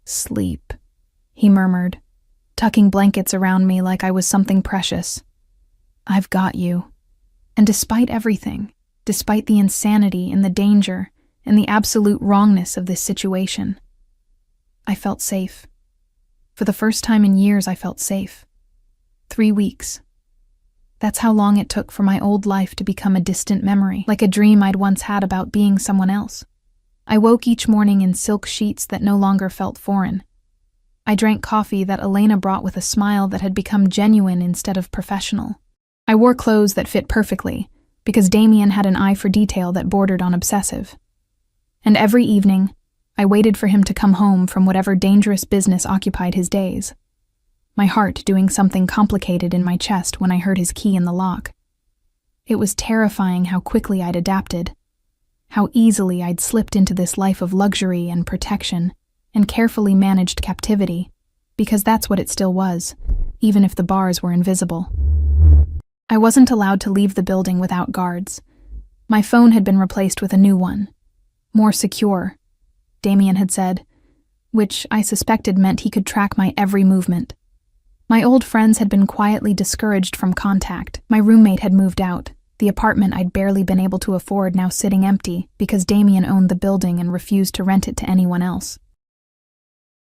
Sleep, he murmured, tucking blankets around me like I was something precious. I've got you. And despite everything, despite the insanity and the danger and the absolute wrongness of this situation, I felt safe. For the first time in years, I felt safe. 3 weeks. That's how long it took for my old life to become a distant memory, like a dream I'd once had about being someone else. I woke each morning in silk sheets that no longer felt foreign. I drank coffee that Elena brought with a smile that had become genuine instead of professional. I wore clothes that fit perfectly, because Damien had an eye for detail that bordered on obsessive. And every evening, I waited for him to come home from whatever dangerous business occupied his days. My heart doing something complicated in my chest when I heard his key in the lock. It was terrifying how quickly I'd adapted, how easily I'd slipped into this life of luxury and protection and carefully managed captivity, because that's what it still was, even if the bars were invisible. I wasn't allowed to leave the building without guards. My phone had been replaced with a new one, more secure, Damien had said, which I suspected meant he could track my every movement. My old friends had been quietly discouraged from contact. My roommate had moved out, the apartment I'd barely been able to afford now sitting empty because Damien owned the building and refused to rent it to anyone else.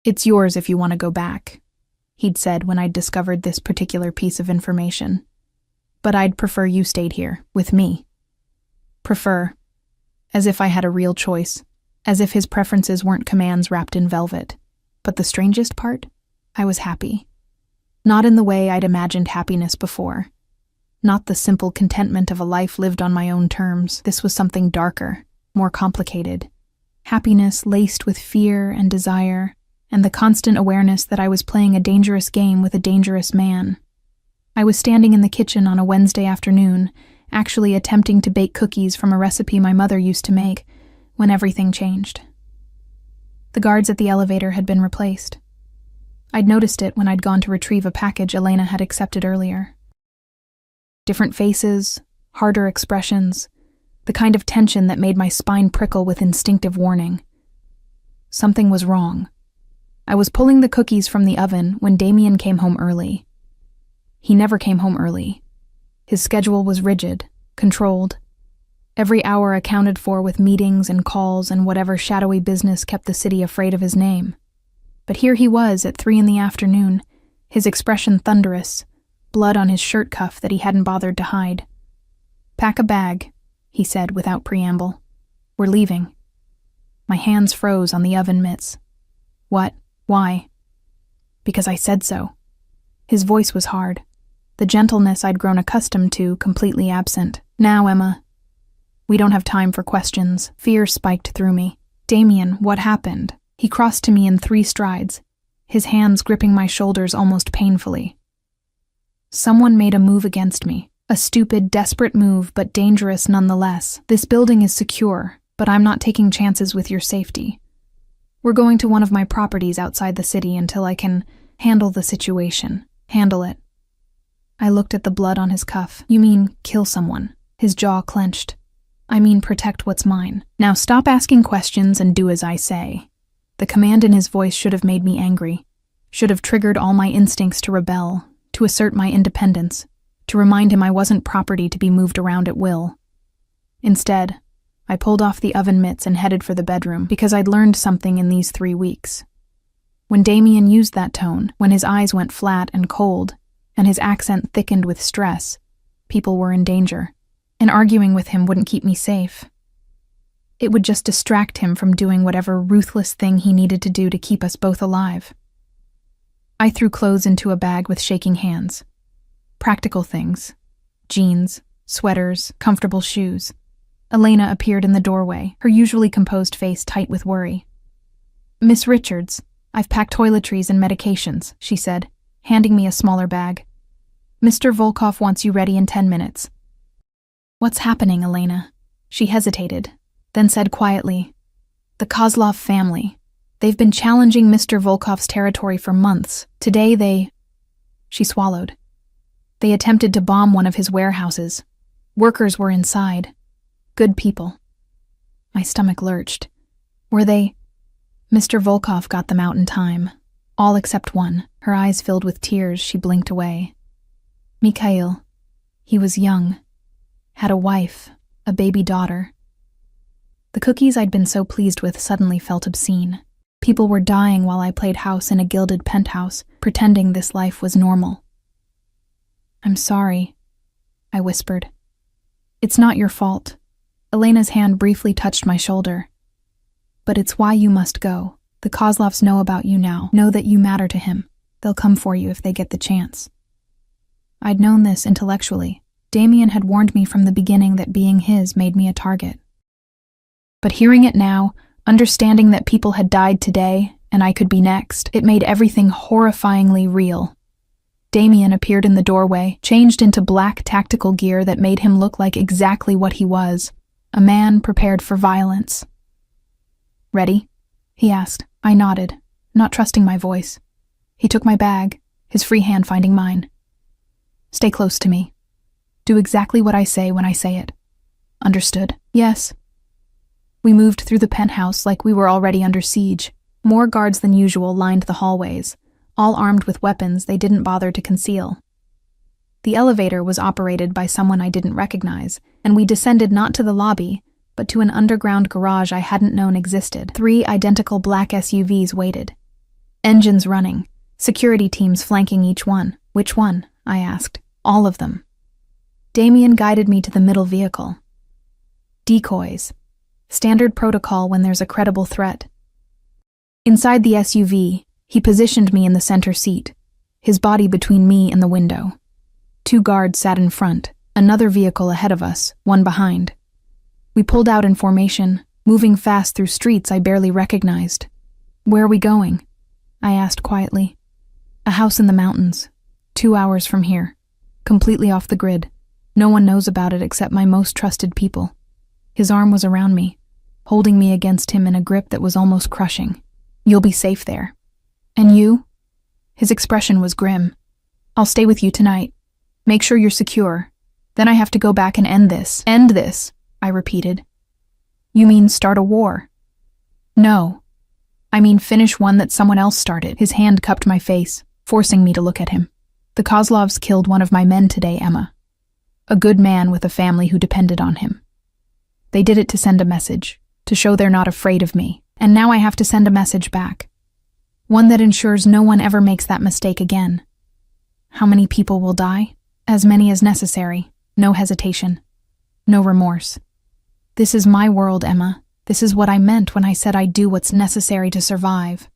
It's yours if you want to go back, he'd said when I'd discovered this particular piece of information. But I'd prefer you stayed here, with me. Prefer. As if I had a real choice. As if his preferences weren't commands wrapped in velvet. But the strangest part? I was happy. Not in the way I'd imagined happiness before. Not the simple contentment of a life lived on my own terms. This was something darker, more complicated. Happiness laced with fear and desire, and the constant awareness that I was playing a dangerous game with a dangerous man. I was standing in the kitchen on a Wednesday afternoon, actually attempting to bake cookies from a recipe my mother used to make, when everything changed. The guards at the elevator had been replaced. I'd noticed it when I'd gone to retrieve a package Elena had accepted earlier. Different faces, harder expressions, the kind of tension that made my spine prickle with instinctive warning. Something was wrong. I was pulling the cookies from the oven when Damien came home early. He never came home early. His schedule was rigid, controlled. Every hour accounted for with meetings and calls and whatever shadowy business kept the city afraid of his name. But here he was at 3 p.m, his expression thunderous, blood on his shirt cuff that he hadn't bothered to hide. "Pack a bag," he said without preamble. "We're leaving." My hands froze on the oven mitts. "What? Why?" "Because I said so." His voice was hard, the gentleness I'd grown accustomed to completely absent. "Now, Emma. We don't have time for questions." Fear spiked through me. "Damien, what happened?" He crossed to me in 3 strides, his hands gripping my shoulders almost painfully. "Someone made a move against me. A stupid, desperate move, but dangerous nonetheless. This building is secure, but I'm not taking chances with your safety. We're going to one of my properties outside the city until I can handle the situation. Handle it." I looked at the blood on his cuff. "You mean kill someone?" His jaw clenched. "I mean protect what's mine. Now stop asking questions and do as I say." The command in his voice should have made me angry, should have triggered all my instincts to rebel, to assert my independence, to remind him I wasn't property to be moved around at will. Instead, I pulled off the oven mitts and headed for the bedroom because I'd learned something in these 3 weeks. When Damien used that tone, when his eyes went flat and cold, and his accent thickened with stress, people were in danger, and arguing with him wouldn't keep me safe. It would just distract him from doing whatever ruthless thing he needed to do to keep us both alive. I threw clothes into a bag with shaking hands. Practical things. Jeans, sweaters, comfortable shoes. Elena appeared in the doorway, her usually composed face tight with worry. "Miss Richards, I've packed toiletries and medications," she said, handing me a smaller bag. "Mr. Volkov wants you ready in 10 minutes. "What's happening, Elena?" She hesitated, then said quietly, "The Kozlov family. They've been challenging Mr. Volkov's territory for months. Today She swallowed. "They attempted to bomb one of his warehouses. Workers were inside. Good people." My stomach lurched. "Were they—" "Mr. Volkov got them out in time. All except one." Her eyes filled with tears, she blinked away. "Mikhail. He was young. Had a wife, a baby daughter." The cookies I'd been so pleased with suddenly felt obscene. People were dying while I played house in a gilded penthouse, pretending this life was normal. "I'm sorry," I whispered. "It's not your fault." Elena's hand briefly touched my shoulder. "But it's why you must go. The Kozlovs know about you now, know that you matter to him. They'll come for you if they get the chance." I'd known this intellectually. Damien had warned me from the beginning that being his made me a target. But hearing it now, understanding that people had died today, and I could be next, it made everything horrifyingly real. Damien appeared in the doorway, changed into black tactical gear that made him look like exactly what he was, a man prepared for violence. "Ready?" he asked. I nodded, not trusting my voice. He took my bag, his free hand finding mine. "Stay close to me. Do exactly what I say when I say it." "Understood." "Yes." We moved through the penthouse like we were already under siege. More guards than usual lined the hallways, all armed with weapons they didn't bother to conceal. The elevator was operated by someone I didn't recognize, and we descended not to the lobby, but to an underground garage I hadn't known existed. 3 identical black SUVs waited. Engines running, security teams flanking each one. "Which one?" I asked. "All of them." Damien guided me to the middle vehicle. Decoys. Standard protocol when there's a credible threat. Inside the SUV, he positioned me in the center seat, his body between me and the window. 2 guards sat in front, another vehicle ahead of us, one behind. We pulled out in formation, moving fast through streets I barely recognized. "Where are we going?" I asked quietly. "A house in the mountains, 2 hours from here, completely off the grid. No one knows about it except my most trusted people." His arm was around me, holding me against him in a grip that was almost crushing. "You'll be safe there." "And you?" His expression was grim. "I'll stay with you tonight. Make sure you're secure. Then I have to go back and end this." "End this," I repeated. "You mean start a war?" "No. I mean finish one that someone else started." His hand cupped my face, forcing me to look at him. "The Kozlovs killed one of my men today, Emma. A good man with a family who depended on him. They did it to send a message, to show they're not afraid of me, and now I have to send a message back. One that ensures no one ever makes that mistake again. How many people will die? As many as necessary. No hesitation. No remorse. This is my world, Emma. This is what I meant when I said I'd do what's necessary to survive.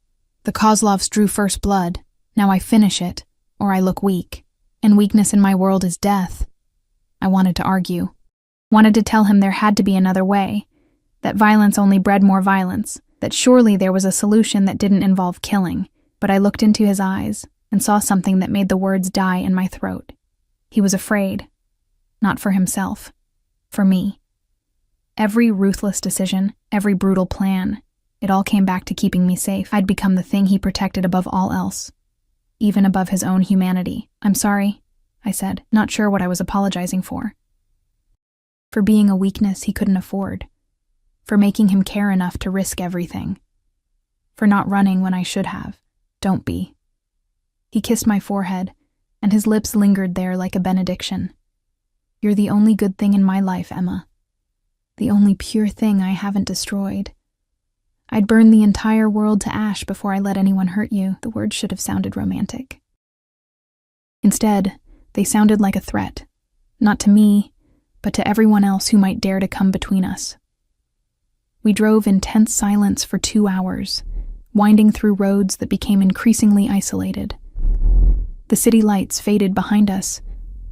The Kozlovs drew first blood. Now I finish it, or I look weak. And weakness in my world is death." I wanted to argue. Wanted to tell him there had to be another way. That violence only bred more violence. That surely there was a solution that didn't involve killing. But I looked into his eyes and saw something that made the words die in my throat. He was afraid. Not for himself. For me. Every ruthless decision, every brutal plan, it all came back to keeping me safe. I'd become the thing he protected above all else. Even above his own humanity. "I'm sorry," I said, not sure what I was apologizing for. For being a weakness he couldn't afford. For making him care enough to risk everything. For not running when I should have. Don't be. He kissed my forehead, and his lips lingered there like a benediction. "You're the only good thing in my life, Emma. The only pure thing I haven't destroyed. I'd burn the entire world to ash before I let anyone hurt you." The words should have sounded romantic. Instead, they sounded like a threat, not to me, but to everyone else who might dare to come between us. We drove in tense silence for 2 hours, winding through roads that became increasingly isolated. The city lights faded behind us,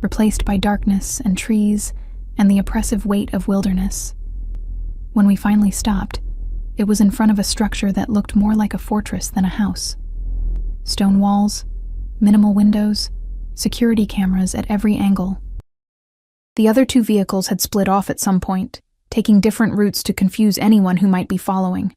replaced by darkness and trees and the oppressive weight of wilderness. When we finally stopped, it was in front of a structure that looked more like a fortress than a house. Stone walls, minimal windows, security cameras at every angle. The other 2 vehicles had split off at some point, taking different routes to confuse anyone who might be following.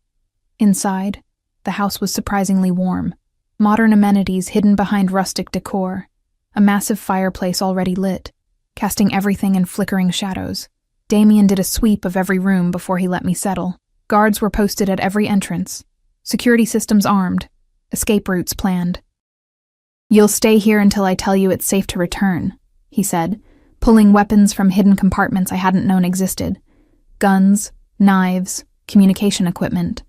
Inside, the house was surprisingly warm, modern amenities hidden behind rustic decor, a massive fireplace already lit, casting everything in flickering shadows. Damien did a sweep of every room before he let me settle. Guards were posted at every entrance, security systems armed, escape routes planned. "You'll stay here until I tell you it's safe to return," he said, pulling weapons from hidden compartments I hadn't known existed. Guns, knives, communication equipment.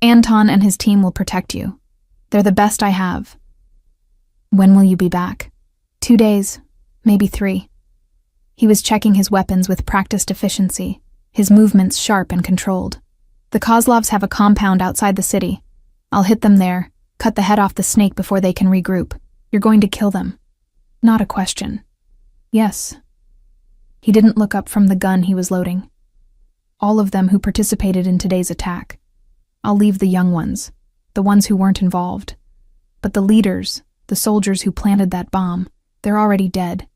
"Anton and his team will protect you. They're the best I have." "When will you be back?" 2 days, maybe 3. He was checking his weapons with practiced efficiency, his movements sharp and controlled. "The Kozlovs have a compound outside the city. I'll hit them there, cut the head off the snake before they can regroup. You're going to kill them." Not a question. Yes. He didn't look up from the gun he was loading. "All of them who participated in today's attack. I'll leave the young ones, the ones who weren't involved. But the leaders, the soldiers who planted that bomb, they're already dead.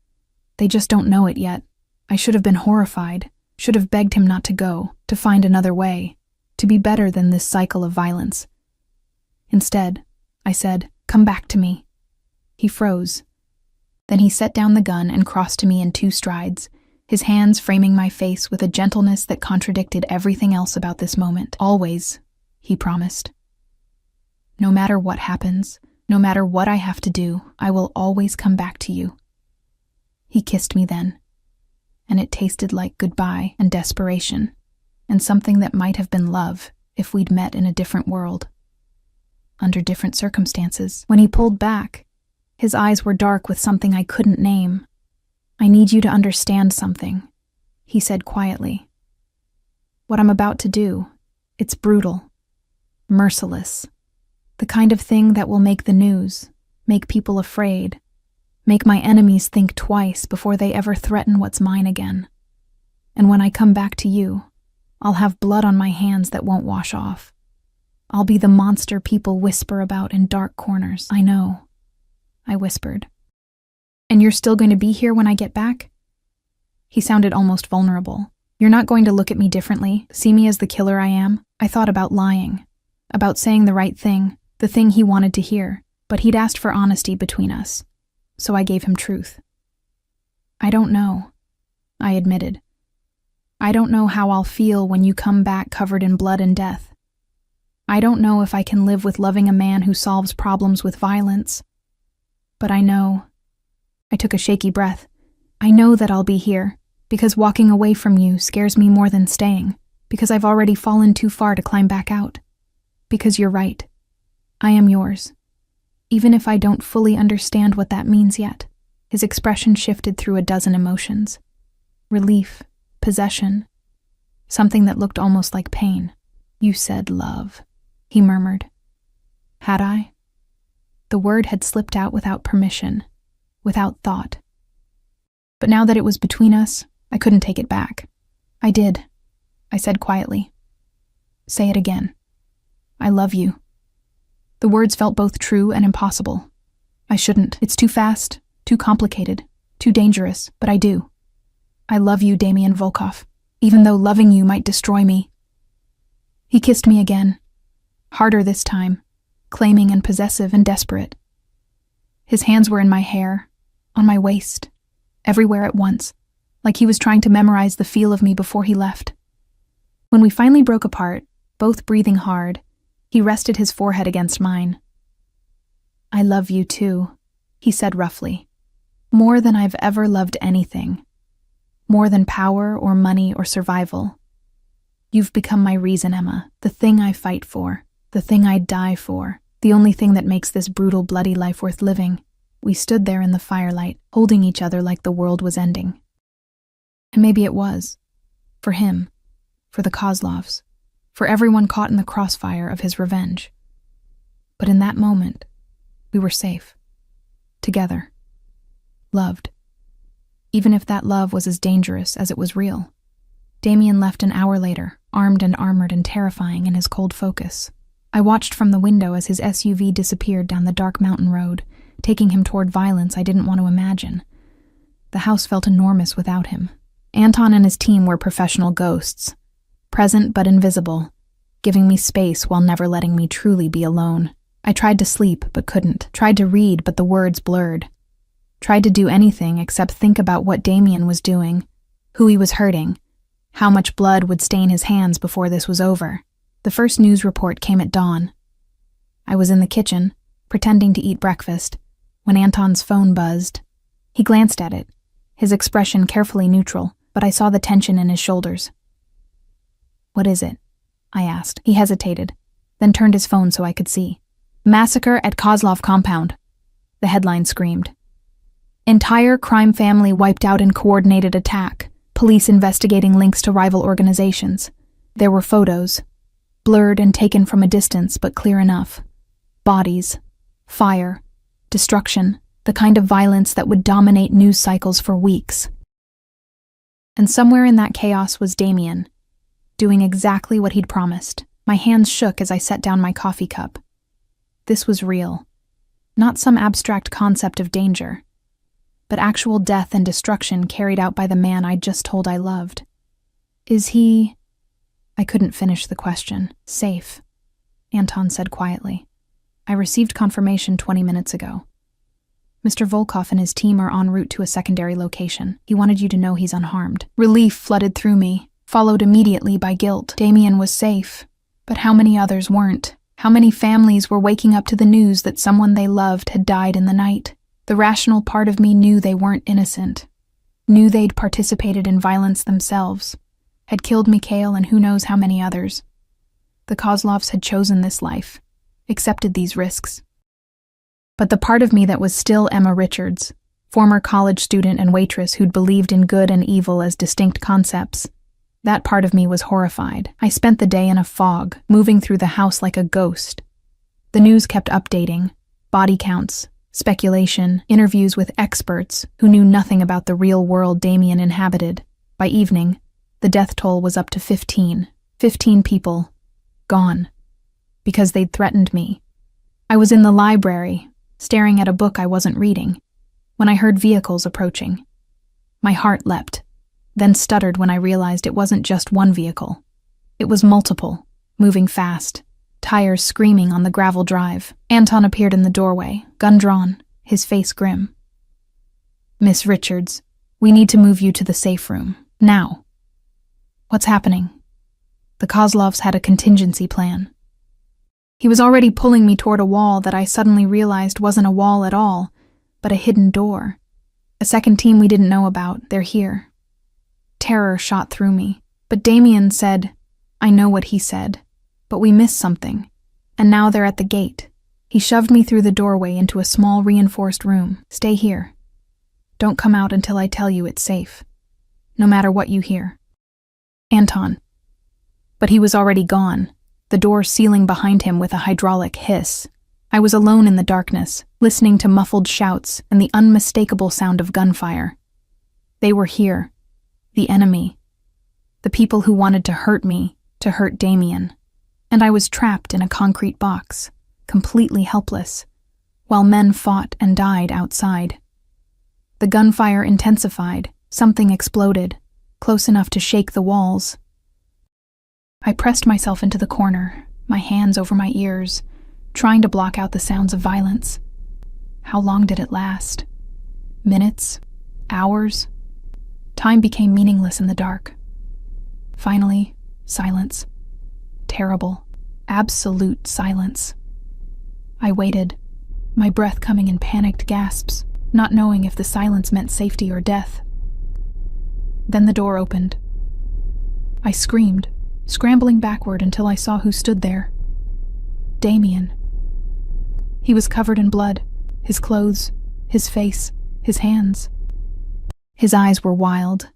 They just don't know it yet. I should have been horrified, should have begged him not to go, to find another way, to be better than this cycle of violence. Instead, I said, 'Come back to me.'" He froze. Then he set down the gun and crossed to me in 2 strides, his hands framing my face with a gentleness that contradicted everything else about this moment. "Always," he promised. "No matter what happens, no matter what I have to do, I will always come back to you." He kissed me then, and it tasted like goodbye and desperation, and something that might have been love if we'd met in a different world, under different circumstances. When he pulled back, his eyes were dark with something I couldn't name. "I need you to understand something," he said quietly. "What I'm about to do, it's brutal, merciless, the kind of thing that will make the news, make people afraid, make my enemies think twice before they ever threaten what's mine again. And when I come back to you, I'll have blood on my hands that won't wash off. I'll be the monster people whisper about in dark corners." "I know," I whispered. "And you're still going to be here when I get back?" He sounded almost vulnerable. "You're not going to look at me differently, see me as the killer I am?" I thought about lying, about saying the right thing, the thing he wanted to hear, but he'd asked for honesty between us, so I gave him truth. "I don't know," I admitted. "I don't know how I'll feel when you come back covered in blood and death. I don't know if I can live with loving a man who solves problems with violence. But I know," I took a shaky breath, "I know that I'll be here, because walking away from you scares me more than staying, because I've already fallen too far to climb back out. Because you're right. I am yours. Even if I don't fully understand what that means yet." His expression shifted through a dozen emotions. Relief, possession, something that looked almost like pain. "You said love," he murmured. Had I? The word had slipped out without permission, without thought. But now that it was between us, I couldn't take it back. "I did," I said quietly. "Say it again. I love you." The words felt both true and impossible. I shouldn't. It's too fast, too complicated, too dangerous, but I do. I love you, Damien Volkov, even though loving you might destroy me. He kissed me again, harder this time, claiming and possessive and desperate. His hands were in my hair, on my waist, everywhere at once, like he was trying to memorize the feel of me before he left. When we finally broke apart, both breathing hard, he rested his forehead against mine. "I love you too," he said roughly. More than I've ever loved anything. More than power or money or survival. You've become my reason, Emma, the thing I fight for, the thing I'd die for, the only thing that makes this brutal, bloody life worth living. We stood there in the firelight, holding each other like the world was ending. And maybe it was. For him. For the Kozlovs. For everyone caught in the crossfire of his revenge. But in that moment, we were safe. Together. Loved. Even if that love was as dangerous as it was real. Damien left an hour later, armed and armored and terrifying in his cold focus. I watched from the window as his SUV disappeared down the dark mountain road, taking him toward violence I didn't want to imagine. The house felt enormous without him. Anton and his team were professional ghosts, present but invisible, giving me space while never letting me truly be alone. I tried to sleep but couldn't, tried to read but the words blurred. Tried to do anything except think about what Damien was doing, who he was hurting, how much blood would stain his hands before this was over. The first news report came at dawn. I was in the kitchen, pretending to eat breakfast, when Anton's phone buzzed. He glanced at it, his expression carefully neutral, but I saw the tension in his shoulders. "What is it?" I asked. He hesitated, then turned his phone so I could see. "Massacre at Kozlov compound," the headline screamed. "Entire crime family wiped out in coordinated attack. Police investigating links to rival organizations." There were photos, blurred and taken from a distance but clear enough. Bodies, fire, destruction, the kind of violence that would dominate news cycles for weeks. And somewhere in that chaos was Damien, doing exactly what he'd promised. My hands shook as I set down my coffee cup. This was real. Not some abstract concept of danger, but actual death and destruction carried out by the man I'd just told I loved. "Is he—" I couldn't finish the question. "Safe," Anton said quietly. "I received confirmation 20 minutes ago. Mr. Volkov and his team are en route to a secondary location. He wanted you to know he's unharmed." Relief flooded through me, followed immediately by guilt. Damien was safe, but how many others weren't? How many families were waking up to the news that someone they loved had died in the night? The rational part of me knew they weren't innocent, knew they'd participated in violence themselves, had killed Mikhail and who knows how many others. The Kozlovs had chosen this life, accepted these risks. But the part of me that was still Emma Richards, former college student and waitress who'd believed in good and evil as distinct concepts, that part of me was horrified. I spent the day in a fog, moving through the house like a ghost. The news kept updating, body counts, speculation, interviews with experts who knew nothing about the real world Damien inhabited. By evening, the death toll was up to 15. 15 people, gone, because they'd threatened me. I was in the library, staring at a book I wasn't reading, when I heard vehicles approaching. My heart leapt, then stuttered when I realized it wasn't just one vehicle. It was multiple, moving fast, tires screaming on the gravel drive. Anton appeared in the doorway, gun drawn, his face grim. "Miss Richards, we need to move you to the safe room, now." "What's happening?" The Kozlovs had a contingency plan. He was already pulling me toward a wall that I suddenly realized wasn't a wall at all, but a hidden door. A second team we didn't know about, they're here. Terror shot through me, but Damien said, I know what he said, but we missed something, and now they're at the gate. He shoved me through the doorway into a small reinforced room. "Stay here. Don't come out until I tell you it's safe, no matter what you hear." Anton. But he was already gone, the door sealing behind him with a hydraulic hiss. I was alone in the darkness, listening to muffled shouts and the unmistakable sound of gunfire. They were here, the enemy, the people who wanted to hurt me, to hurt Damien. And I was trapped in a concrete box, completely helpless, while men fought and died outside. The gunfire intensified, something exploded, close enough to shake the walls. I pressed myself into the corner, my hands over my ears, trying to block out the sounds of violence. How long did it last? Minutes? Hours? Time became meaningless in the dark. Finally, silence. Terrible, absolute silence. I waited, my breath coming in panicked gasps. not knowing if the silence meant safety or death. Then the door opened. I screamed, scrambling backward until I saw who stood there. Damien. He was covered in blood, his clothes, his face, his hands. His eyes were wild,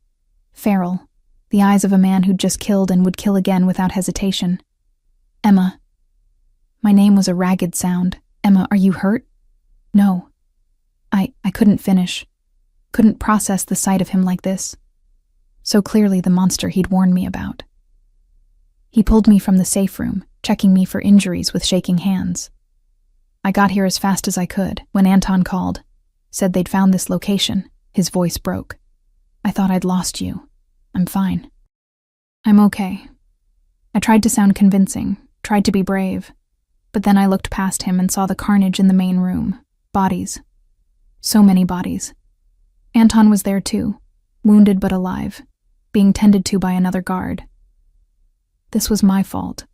feral, the eyes of a man who'd just killed and would kill again without hesitation. Emma. My name was a ragged sound. Emma, are you hurt? No. I couldn't finish. Couldn't process the sight of him like this. So clearly the monster he'd warned me about. He pulled me from the safe room, checking me for injuries with shaking hands. I got here as fast as I could when Anton called, said they'd found this location. His voice broke. I thought I'd lost you. I'm fine. I'm okay. I tried to sound convincing, tried to be brave, but then I looked past him and saw the carnage in the main room. Bodies. So many bodies. Anton was there too, wounded but alive, being tended to by another guard. This was my fault.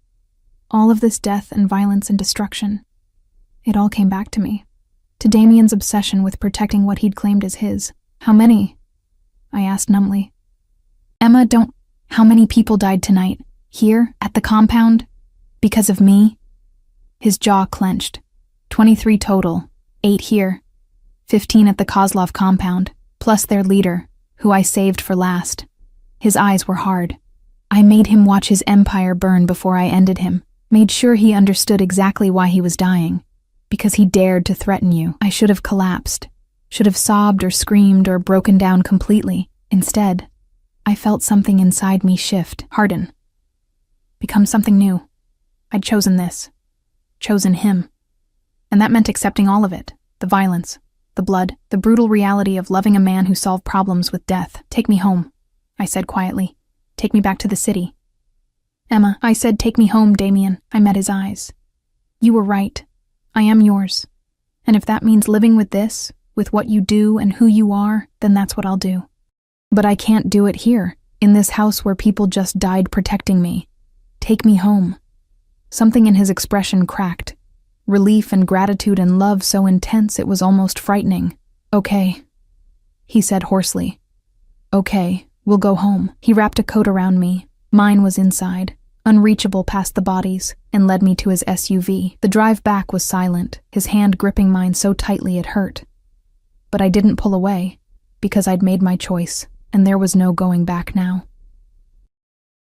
All of this death and violence and destruction. It all came back to me. To Damien's obsession with protecting what he'd claimed as his. How many? I asked numbly. Emma, how many people died tonight? Here, at the compound? Because of me? His jaw clenched. 23 total. 8 here. 15 at the Kozlov compound, plus their leader, who I saved for last. His eyes were hard. I made him watch his empire burn before I ended him. Made sure he understood exactly why he was dying. Because he dared to threaten you. I should have collapsed. Should have sobbed or screamed or broken down completely. Instead, I felt something inside me shift, harden. Become something new. I'd chosen this. Chosen him. And that meant accepting all of it. The violence, the blood, the brutal reality of loving a man who solved problems with death. Take me home, I said quietly. Take me back to the city. Emma, I said take me home, Damien. I met his eyes. You were right. I am yours. And if that means living with this, with what you do and who you are, then that's what I'll do. But I can't do it here, in this house where people just died protecting me. Take me home. Something in his expression cracked. Relief and gratitude and love so intense it was almost frightening. Okay, he said hoarsely. Okay, we'll go home. He wrapped a coat around me. Mine was inside, unreachable past the bodies, and led me to his SUV. The drive back was silent, his hand gripping mine so tightly it hurt. But I didn't pull away, because I'd made my choice, and there was no going back now.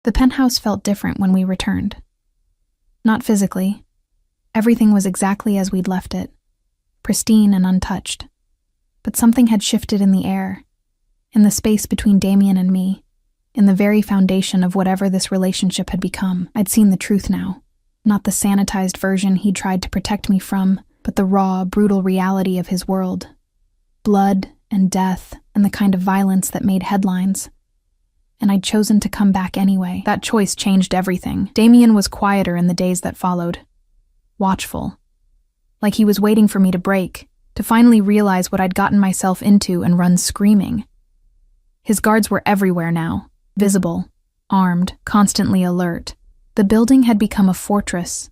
The penthouse felt different when we returned. Not physically. Everything was exactly as we'd left it, pristine and untouched. But something had shifted in the air, in the space between Damien and me, in the very foundation of whatever this relationship had become. I'd seen the truth now, not the sanitized version he'd tried to protect me from, but the raw, brutal reality of his world. Blood and death and the kind of violence that made headlines. And I'd chosen to come back anyway. That choice changed everything. Damien was quieter in the days that followed. Watchful. Like he was waiting for me to break, to finally realize what I'd gotten myself into and run screaming. His guards were everywhere now, visible, armed, constantly alert. The building had become a fortress,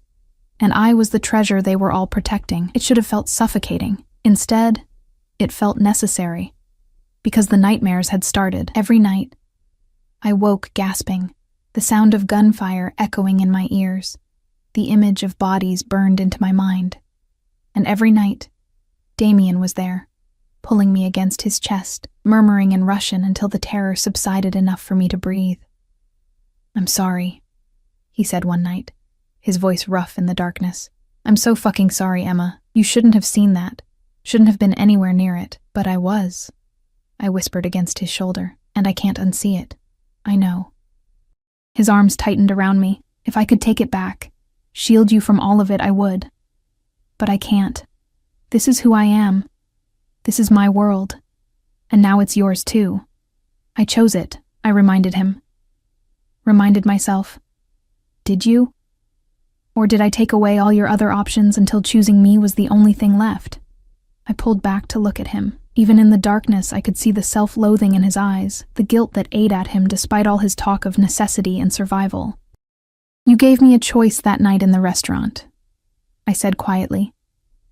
and I was the treasure they were all protecting. It should have felt suffocating. Instead, it felt necessary, because the nightmares had started. Every night, I woke gasping, the sound of gunfire echoing in my ears. The image of bodies burned into my mind. And every night, Damien was there, pulling me against his chest, murmuring in Russian until the terror subsided enough for me to breathe. I'm sorry, he said one night, his voice rough in the darkness. I'm so fucking sorry, Emma. You shouldn't have seen that. Shouldn't have been anywhere near it. But I was. I whispered against his shoulder, and I can't unsee it. I know. His arms tightened around me. If I could take it back, shield you from all of it, I would. But I can't. This is who I am. This is my world. And now it's yours too. I chose it, I reminded him. Reminded myself. Did you? Or did I take away all your other options until choosing me was the only thing left? I pulled back to look at him. Even in the darkness, I could see the self-loathing in his eyes, the guilt that ate at him despite all his talk of necessity and survival. You gave me a choice that night in the restaurant, I said quietly.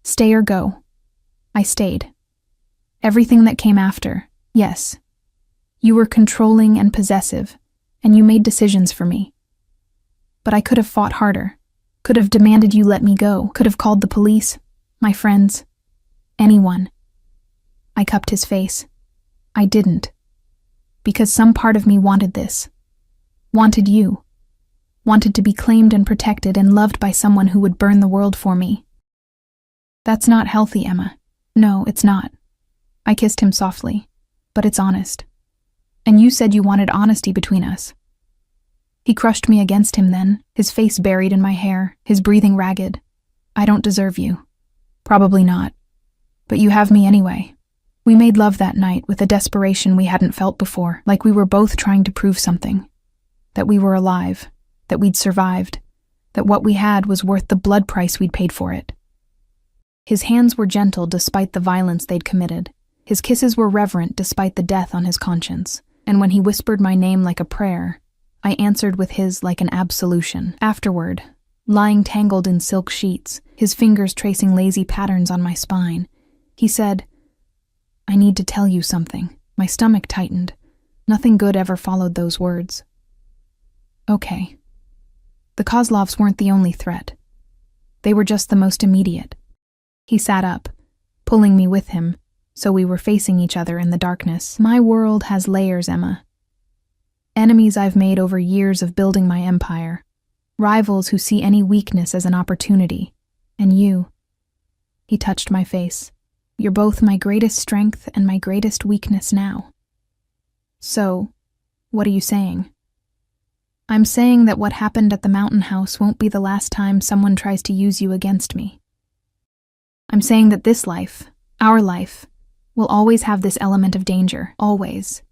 Stay or go. I stayed. Everything that came after, yes. You were controlling and possessive, and you made decisions for me. But I could have fought harder, could have demanded you let me go, could have called the police, my friends, anyone. I cupped his face. I didn't. Because some part of me wanted this. Wanted you. Wanted to be claimed and protected and loved by someone who would burn the world for me. That's not healthy, Emma. No, it's not. I kissed him softly. But it's honest. And you said you wanted honesty between us. He crushed me against him then, his face buried in my hair, his breathing ragged. I don't deserve you. Probably not. But you have me anyway. We made love that night with a desperation we hadn't felt before, like we were both trying to prove something. That we were alive, that we'd survived, that what we had was worth the blood price we'd paid for it. His hands were gentle despite the violence they'd committed. His kisses were reverent despite the death on his conscience. And when he whispered my name like a prayer, I answered with his like an absolution. Afterward, lying tangled in silk sheets, his fingers tracing lazy patterns on my spine, he said, I need to tell you something. My stomach tightened. Nothing good ever followed those words. Okay. The Kozlovs weren't the only threat. They were just the most immediate. He sat up, pulling me with him, so we were facing each other in the darkness. My world has layers, Emma. Enemies I've made over years of building my empire. Rivals who see any weakness as an opportunity. And you. He touched my face. You're both my greatest strength and my greatest weakness now. So, what are you saying? I'm saying that what happened at the mountain house won't be the last time someone tries to use you against me. I'm saying that this life, our life, will always have this element of danger, always.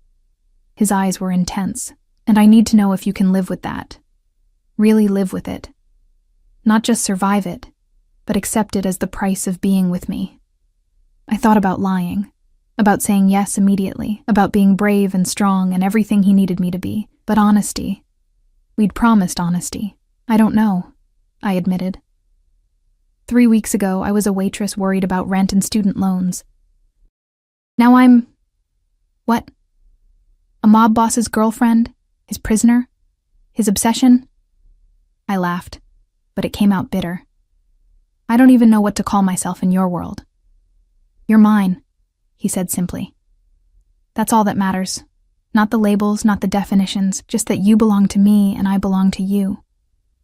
His eyes were intense, and I need to know if you can live with that. Really live with it. Not just survive it, but accept it as the price of being with me. I thought about lying, about saying yes immediately, about being brave and strong and everything he needed me to be, but honesty. We'd promised honesty. I don't know, I admitted. 3 weeks ago, I was a waitress worried about rent and student loans. Now I'm... what? A mob boss's girlfriend? His prisoner? His obsession? I laughed, but it came out bitter. I don't even know what to call myself in your world. You're mine, he said simply. That's all that matters. Not the labels, not the definitions, just that you belong to me and I belong to you.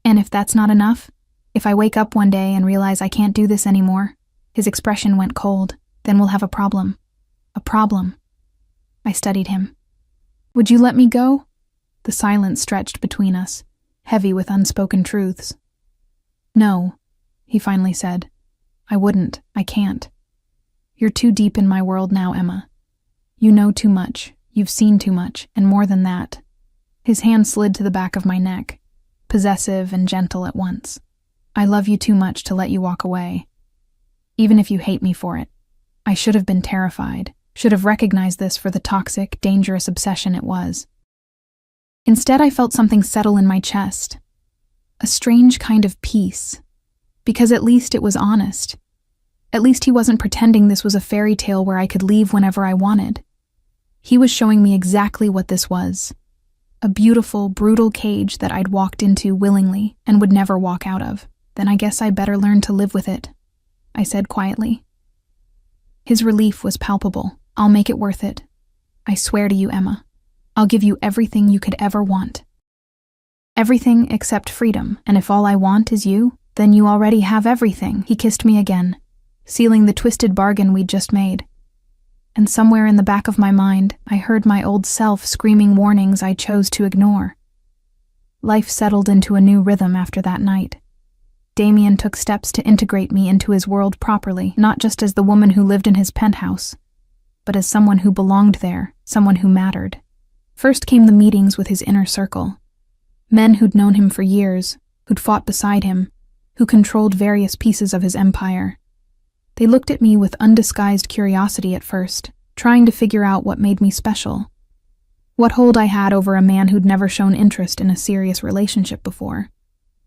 And if that's not enough, if I wake up one day and realize I can't do this anymore, his expression went cold, then we'll have a problem. A problem. I studied him. Would you let me go? The silence stretched between us, heavy with unspoken truths. No, he finally said. I wouldn't. I can't. You're too deep in my world now, Emma. You know too much. You've seen too much, and more than that. His hand slid to the back of my neck, possessive and gentle at once. I love you too much to let you walk away. Even if you hate me for it. I should have been terrified, should have recognized this for the toxic, dangerous obsession it was. Instead, I felt something settle in my chest. A strange kind of peace. Because at least it was honest. At least he wasn't pretending this was a fairy tale where I could leave whenever I wanted. He was showing me exactly what this was. A beautiful, brutal cage that I'd walked into willingly and would never walk out of. Then I guess I better learn to live with it, I said quietly. His relief was palpable. I'll make it worth it. I swear to you, Emma. I'll give you everything you could ever want. Everything except freedom, and if all I want is you, then you already have everything. He kissed me again, sealing the twisted bargain we'd just made. And somewhere in the back of my mind, I heard my old self screaming warnings I chose to ignore. Life settled into a new rhythm after that night. Damien took steps to integrate me into his world properly, not just as the woman who lived in his penthouse, but as someone who belonged there, someone who mattered. First came the meetings with his inner circle. Men who'd known him for years, who'd fought beside him, who controlled various pieces of his empire. They looked at me with undisguised curiosity at first, trying to figure out what made me special. What hold I had over a man who'd never shown interest in a serious relationship before.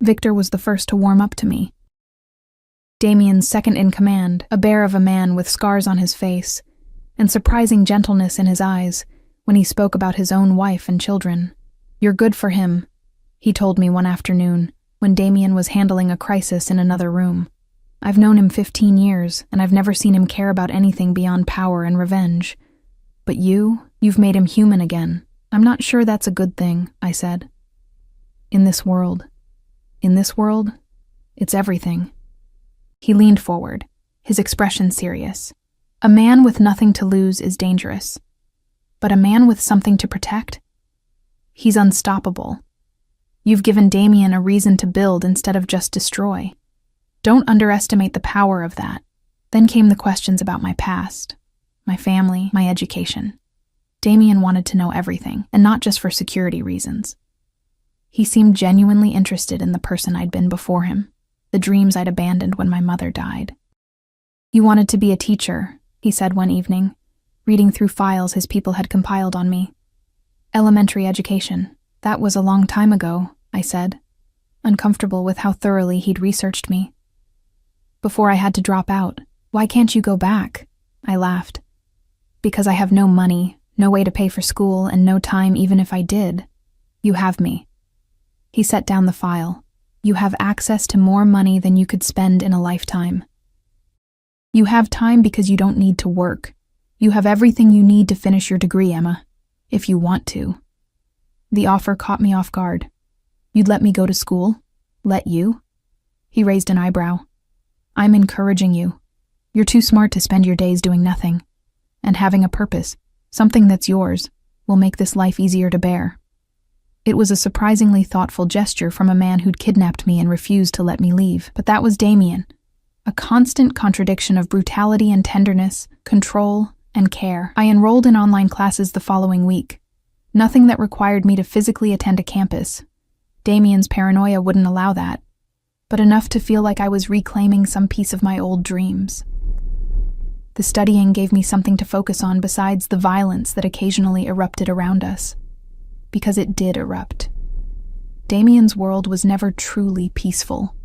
Victor was the first to warm up to me. Damien's second in command, a bear of a man with scars on his face, and surprising gentleness in his eyes when he spoke about his own wife and children. "You're good for him," he told me one afternoon when Damien was handling a crisis in another room. "I've known him 15 years, and I've never seen him care about anything beyond power and revenge. But you've made him human again." "I'm not sure that's a good thing," I said. In this world, it's everything." He leaned forward, his expression serious. "A man with nothing to lose is dangerous. But a man with something to protect? He's unstoppable. You've given Damien a reason to build instead of just destroy. Don't underestimate the power of that." Then came the questions about my past, my family, my education. Damien wanted to know everything, and not just for security reasons. He seemed genuinely interested in the person I'd been before him, the dreams I'd abandoned when my mother died. "You wanted to be a teacher," he said one evening, reading through files his people had compiled on me. "Elementary education. That was a long time ago," I said, uncomfortable with how thoroughly he'd researched me. "Before I had to drop out. Why can't you go back?" I laughed. "Because I have no money, no way to pay for school, and no time even if I did. You have me." He set down the file. "You have access to more money than you could spend in a lifetime. You have time because you don't need to work. You have everything you need to finish your degree, Emma, if you want to." The offer caught me off guard. "You'd let me go to school? Let you?" He raised an eyebrow. "I'm encouraging you. You're too smart to spend your days doing nothing. And having a purpose, something that's yours, will make this life easier to bear." It was a surprisingly thoughtful gesture from a man who'd kidnapped me and refused to let me leave. But that was Damien, a constant contradiction of brutality and tenderness, control and care. I enrolled in online classes the following week. Nothing that required me to physically attend a campus. Damien's paranoia wouldn't allow that, but enough to feel like I was reclaiming some piece of my old dreams. The studying gave me something to focus on besides the violence that occasionally erupted around us. Because it did erupt. Damien's world was never truly peaceful.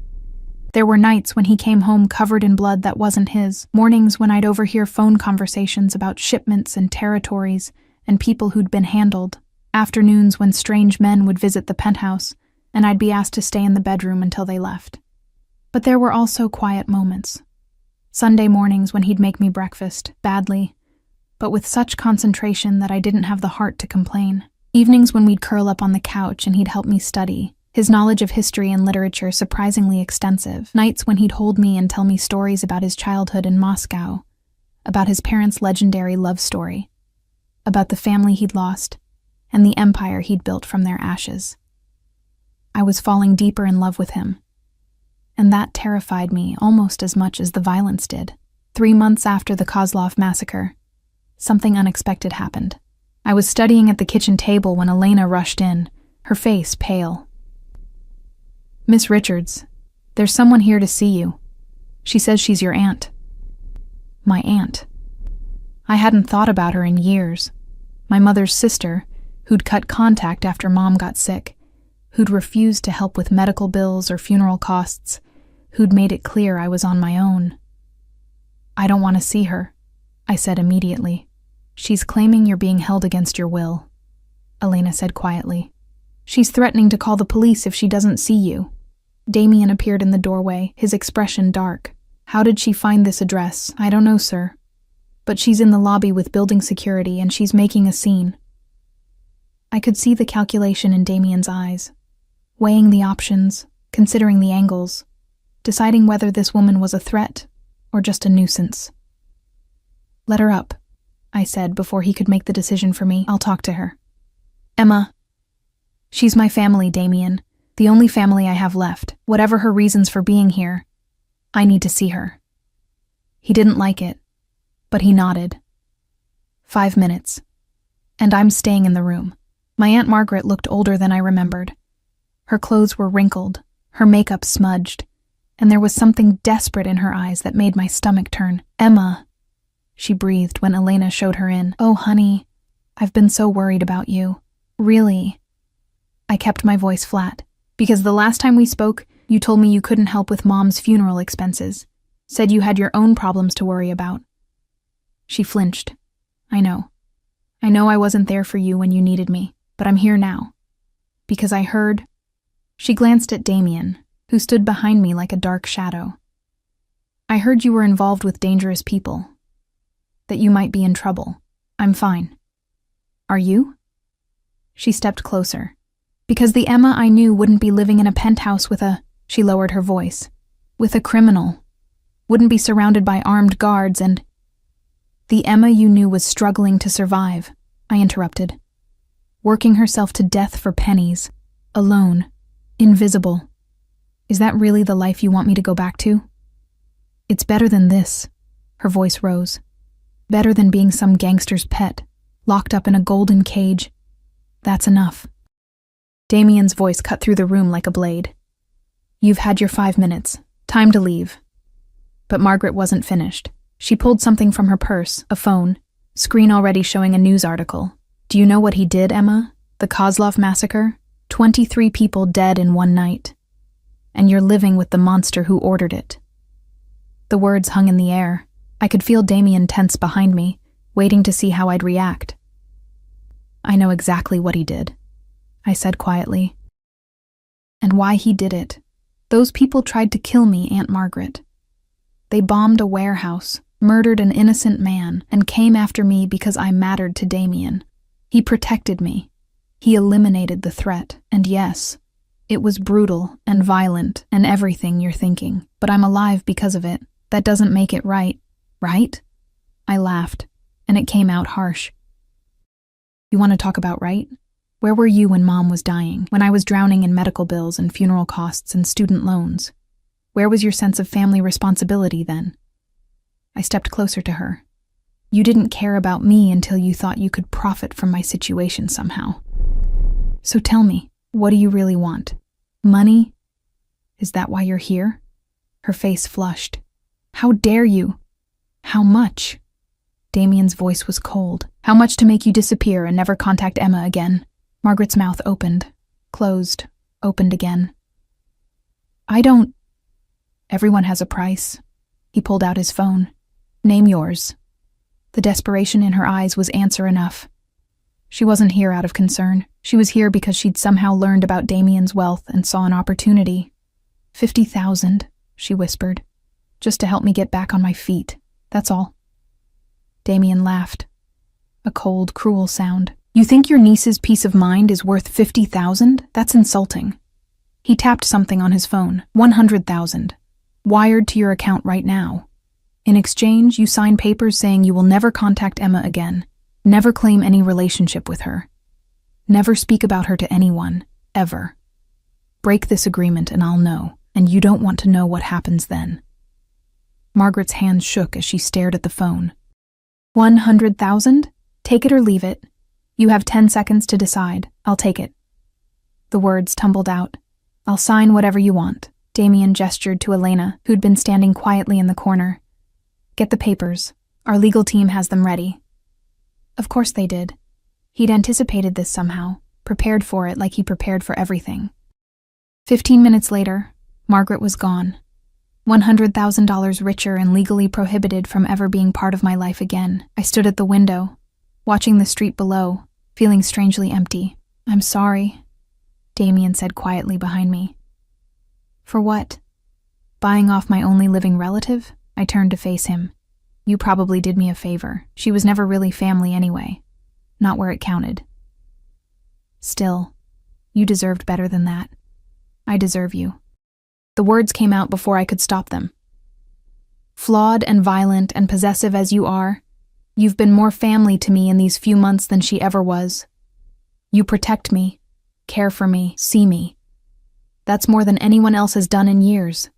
There were nights when he came home covered in blood that wasn't his, mornings when I'd overhear phone conversations about shipments and territories and people who'd been handled, afternoons when strange men would visit the penthouse, and I'd be asked to stay in the bedroom until they left. But there were also quiet moments. Sunday mornings when he'd make me breakfast, badly, but with such concentration that I didn't have the heart to complain. Evenings when we'd curl up on the couch and he'd help me study, his knowledge of history and literature surprisingly extensive. Nights when he'd hold me and tell me stories about his childhood in Moscow, about his parents' legendary love story, about the family he'd lost, and the empire he'd built from their ashes. I was falling deeper in love with him, and that terrified me almost as much as the violence did. 3 months after the Kozlov massacre, something unexpected happened. I was studying at the kitchen table when Elena rushed in, her face pale. "Miss Richards, there's someone here to see you. She says she's your aunt." My aunt. I hadn't thought about her in years. My mother's sister, who'd cut contact after Mom got sick, who'd refused to help with medical bills or funeral costs, who'd made it clear I was on my own. "I don't want to see her," I said immediately. "She's claiming you're being held against your will," Elena said quietly. "She's threatening to call the police if she doesn't see you." Damien appeared in the doorway, his expression dark. "How did she find this address?" "I don't know, sir. But she's in the lobby with building security and she's making a scene." I could see the calculation in Damien's eyes, weighing the options, considering the angles, deciding whether this woman was a threat or just a nuisance. "Let her up," I said before he could make the decision for me. "I'll talk to her." "Emma, she's my family, Damien, the only family I have left. Whatever her reasons for being here, I need to see her." He didn't like it, but he nodded. 5 minutes, and I'm staying in the room. My Aunt Margaret looked older than I remembered. Her clothes were wrinkled, her makeup smudged, and there was something desperate in her eyes that made my stomach turn. "Emma," she breathed when Elena showed her in. "Oh, honey, I've been so worried about you. Really." I kept my voice flat, because the last time we spoke, you told me you couldn't help with Mom's funeral expenses, said you had your own problems to worry about. She flinched, I know. I know I wasn't there for you when you needed me, but I'm here now. Because I heard..." She glanced at Damien, who stood behind me like a dark shadow. "I heard you were involved with dangerous people. That you might be in trouble. I'm fine." "Are you?" She stepped closer. "Because the Emma I knew wouldn't be living in a penthouse with a..." She lowered her voice. "With a criminal. Wouldn't be surrounded by armed guards and..." "The Emma you knew was struggling to survive," I interrupted. "Working herself to death for pennies. Alone. Invisible. Is that really the life you want me to go back to?" "It's better than this." Her voice rose. "Better than being some gangster's pet, locked up in a golden cage. That's enough." Damien's voice cut through the room like a blade. "You've had your 5 minutes. Time to leave." But Margaret wasn't finished. She pulled something from her purse, a phone, screen already showing a news article. "Do you know what he did, Emma? The Kozlov massacre? 23 people dead in one night. And you're living with the monster who ordered it." The words hung in the air. I could feel Damien tense behind me, waiting to see how I'd react. "I know exactly what he did," I said quietly. "And why he did it. Those people tried to kill me, Aunt Margaret. They bombed a warehouse, murdered an innocent man, and came after me because I mattered to Damien. He protected me. He eliminated the threat, and yes, it was brutal and violent and everything you're thinking, but I'm alive because of it. That doesn't make it right, right?" I laughed, and it came out harsh. "You want to talk about right? Where were you when Mom was dying, when I was drowning in medical bills and funeral costs and student loans? Where was your sense of family responsibility then?" I stepped closer to her. "You didn't care about me until you thought you could profit from my situation somehow. So tell me, what do you really want? Money? Is that why you're here?" Her face flushed. "How dare you? How much?" Damien's voice was cold. "How much to make you disappear and never contact Emma again?" Margaret's mouth opened, closed, opened again. "I don't..." "Everyone has a price." He pulled out his phone. "Name yours." The desperation in her eyes was answer enough. She wasn't here out of concern. She was here because she'd somehow learned about Damien's wealth and saw an opportunity. 50,000, she whispered. "Just to help me get back on my feet. That's all." Damien laughed. A cold, cruel sound. "You think your niece's peace of mind is worth 50,000? That's insulting." He tapped something on his phone. 100,000. Wired to your account right now. In exchange, you sign papers saying you will never contact Emma again, never claim any relationship with her, never speak about her to anyone, ever. Break this agreement and I'll know, and you don't want to know what happens then. Margaret's hands shook as she stared at the phone. 100,000? Take it or leave it. You have 10 seconds to decide. I'll take it. The words tumbled out. I'll sign whatever you want. Damien gestured to Elena, who'd been standing quietly in the corner. Get the papers. Our legal team has them ready. Of course they did. He'd anticipated this somehow, prepared for it like he prepared for everything. 15 minutes later, Margaret was gone. $100,000 richer and legally prohibited from ever being part of my life again. I stood at the window, watching the street below, feeling strangely empty. I'm sorry, Damien said quietly behind me. For what? Buying off my only living relative? I turned to face him. You probably did me a favor. She was never really family anyway. Not where it counted. Still, you deserved better than that. I deserve you. The words came out before I could stop them. Flawed and violent and possessive as you are, you've been more family to me in these few months than she ever was. You protect me, care for me, see me. That's more than anyone else has done in years.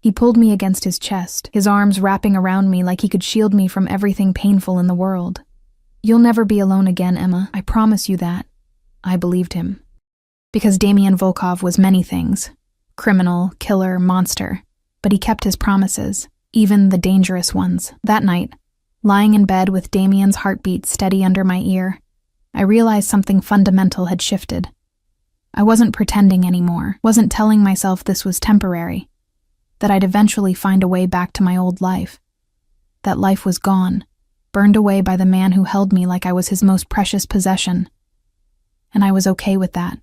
He pulled me against his chest, his arms wrapping around me like he could shield me from everything painful in the world. You'll never be alone again, Emma. I promise you that. I believed him. Because Damien Volkov was many things. Criminal, killer, monster. But he kept his promises, even the dangerous ones. That night, lying in bed with Damien's heartbeat steady under my ear, I realized something fundamental had shifted. I wasn't pretending anymore, wasn't telling myself this was temporary, that I'd eventually find a way back to my old life. That life was gone, burned away by the man who held me like I was his most precious possession. And I was okay with that.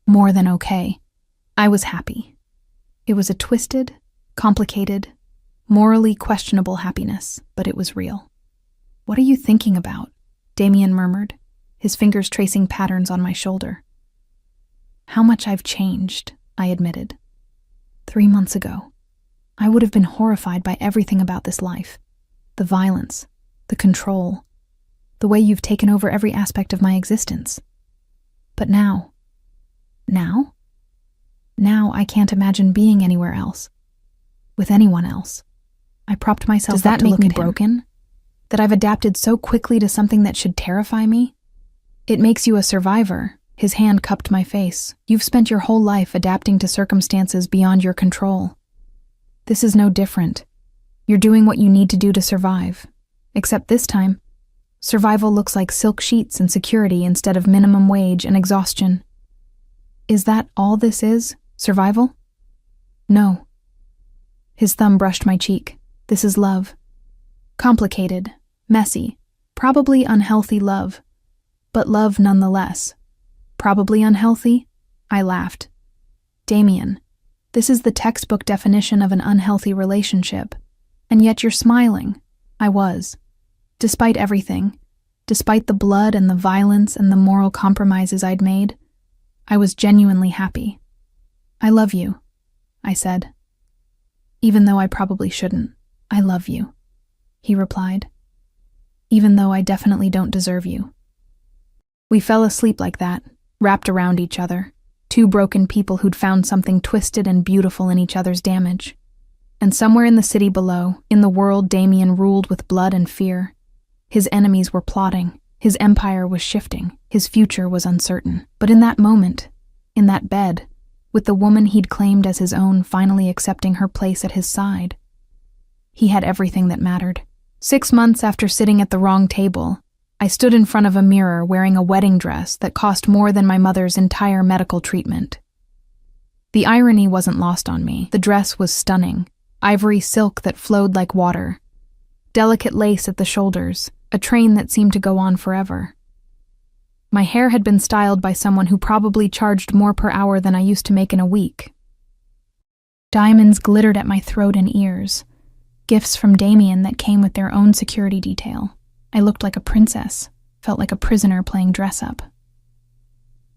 More than okay. I was happy. It was a twisted, complicated, morally questionable happiness, but it was real. "What are you thinking about?" Damien murmured, his fingers tracing patterns on my shoulder. "How much I've changed," I admitted. 3 months ago, I would have been horrified by everything about this life. The violence, the control, the way you've taken over every aspect of my existence. But now I can't imagine being anywhere else. With anyone else. I propped myself up to look at him. Does that make me broken? That I've adapted so quickly to something that should terrify me? "It makes you a survivor." His hand cupped my face. "You've spent your whole life adapting to circumstances beyond your control. This is no different. You're doing what you need to do to survive. Except this time, survival looks like silk sheets and security instead of minimum wage and exhaustion." "Is that all this is? Survival?" "No." His thumb brushed my cheek. "This is love. Complicated, messy, probably unhealthy love. But love nonetheless. Probably unhealthy?" I laughed. "Damien, this is the textbook definition of an unhealthy relationship. And yet you're smiling." I was. Despite everything, despite the blood and the violence and the moral compromises I'd made, I was genuinely happy. "I love you," I said. "Even though I probably shouldn't, I love you," he replied. "Even though I definitely don't deserve you." We fell asleep like that, wrapped around each other, two broken people who'd found something twisted and beautiful in each other's damage. And somewhere in the city below, in the world Damien ruled with blood and fear, his enemies were plotting, his empire was shifting, his future was uncertain. But in that moment, in that bed, with the woman he'd claimed as his own finally accepting her place at his side, he had everything that mattered. 6 months after sitting at the wrong table, I stood in front of a mirror wearing a wedding dress that cost more than my mother's entire medical treatment. The irony wasn't lost on me. The dress was stunning, ivory silk that flowed like water, delicate lace at the shoulders, a train that seemed to go on forever. My hair had been styled by someone who probably charged more per hour than I used to make in a week. Diamonds glittered at my throat and ears, gifts from Damien that came with their own security detail. I looked like a princess, felt like a prisoner playing dress-up.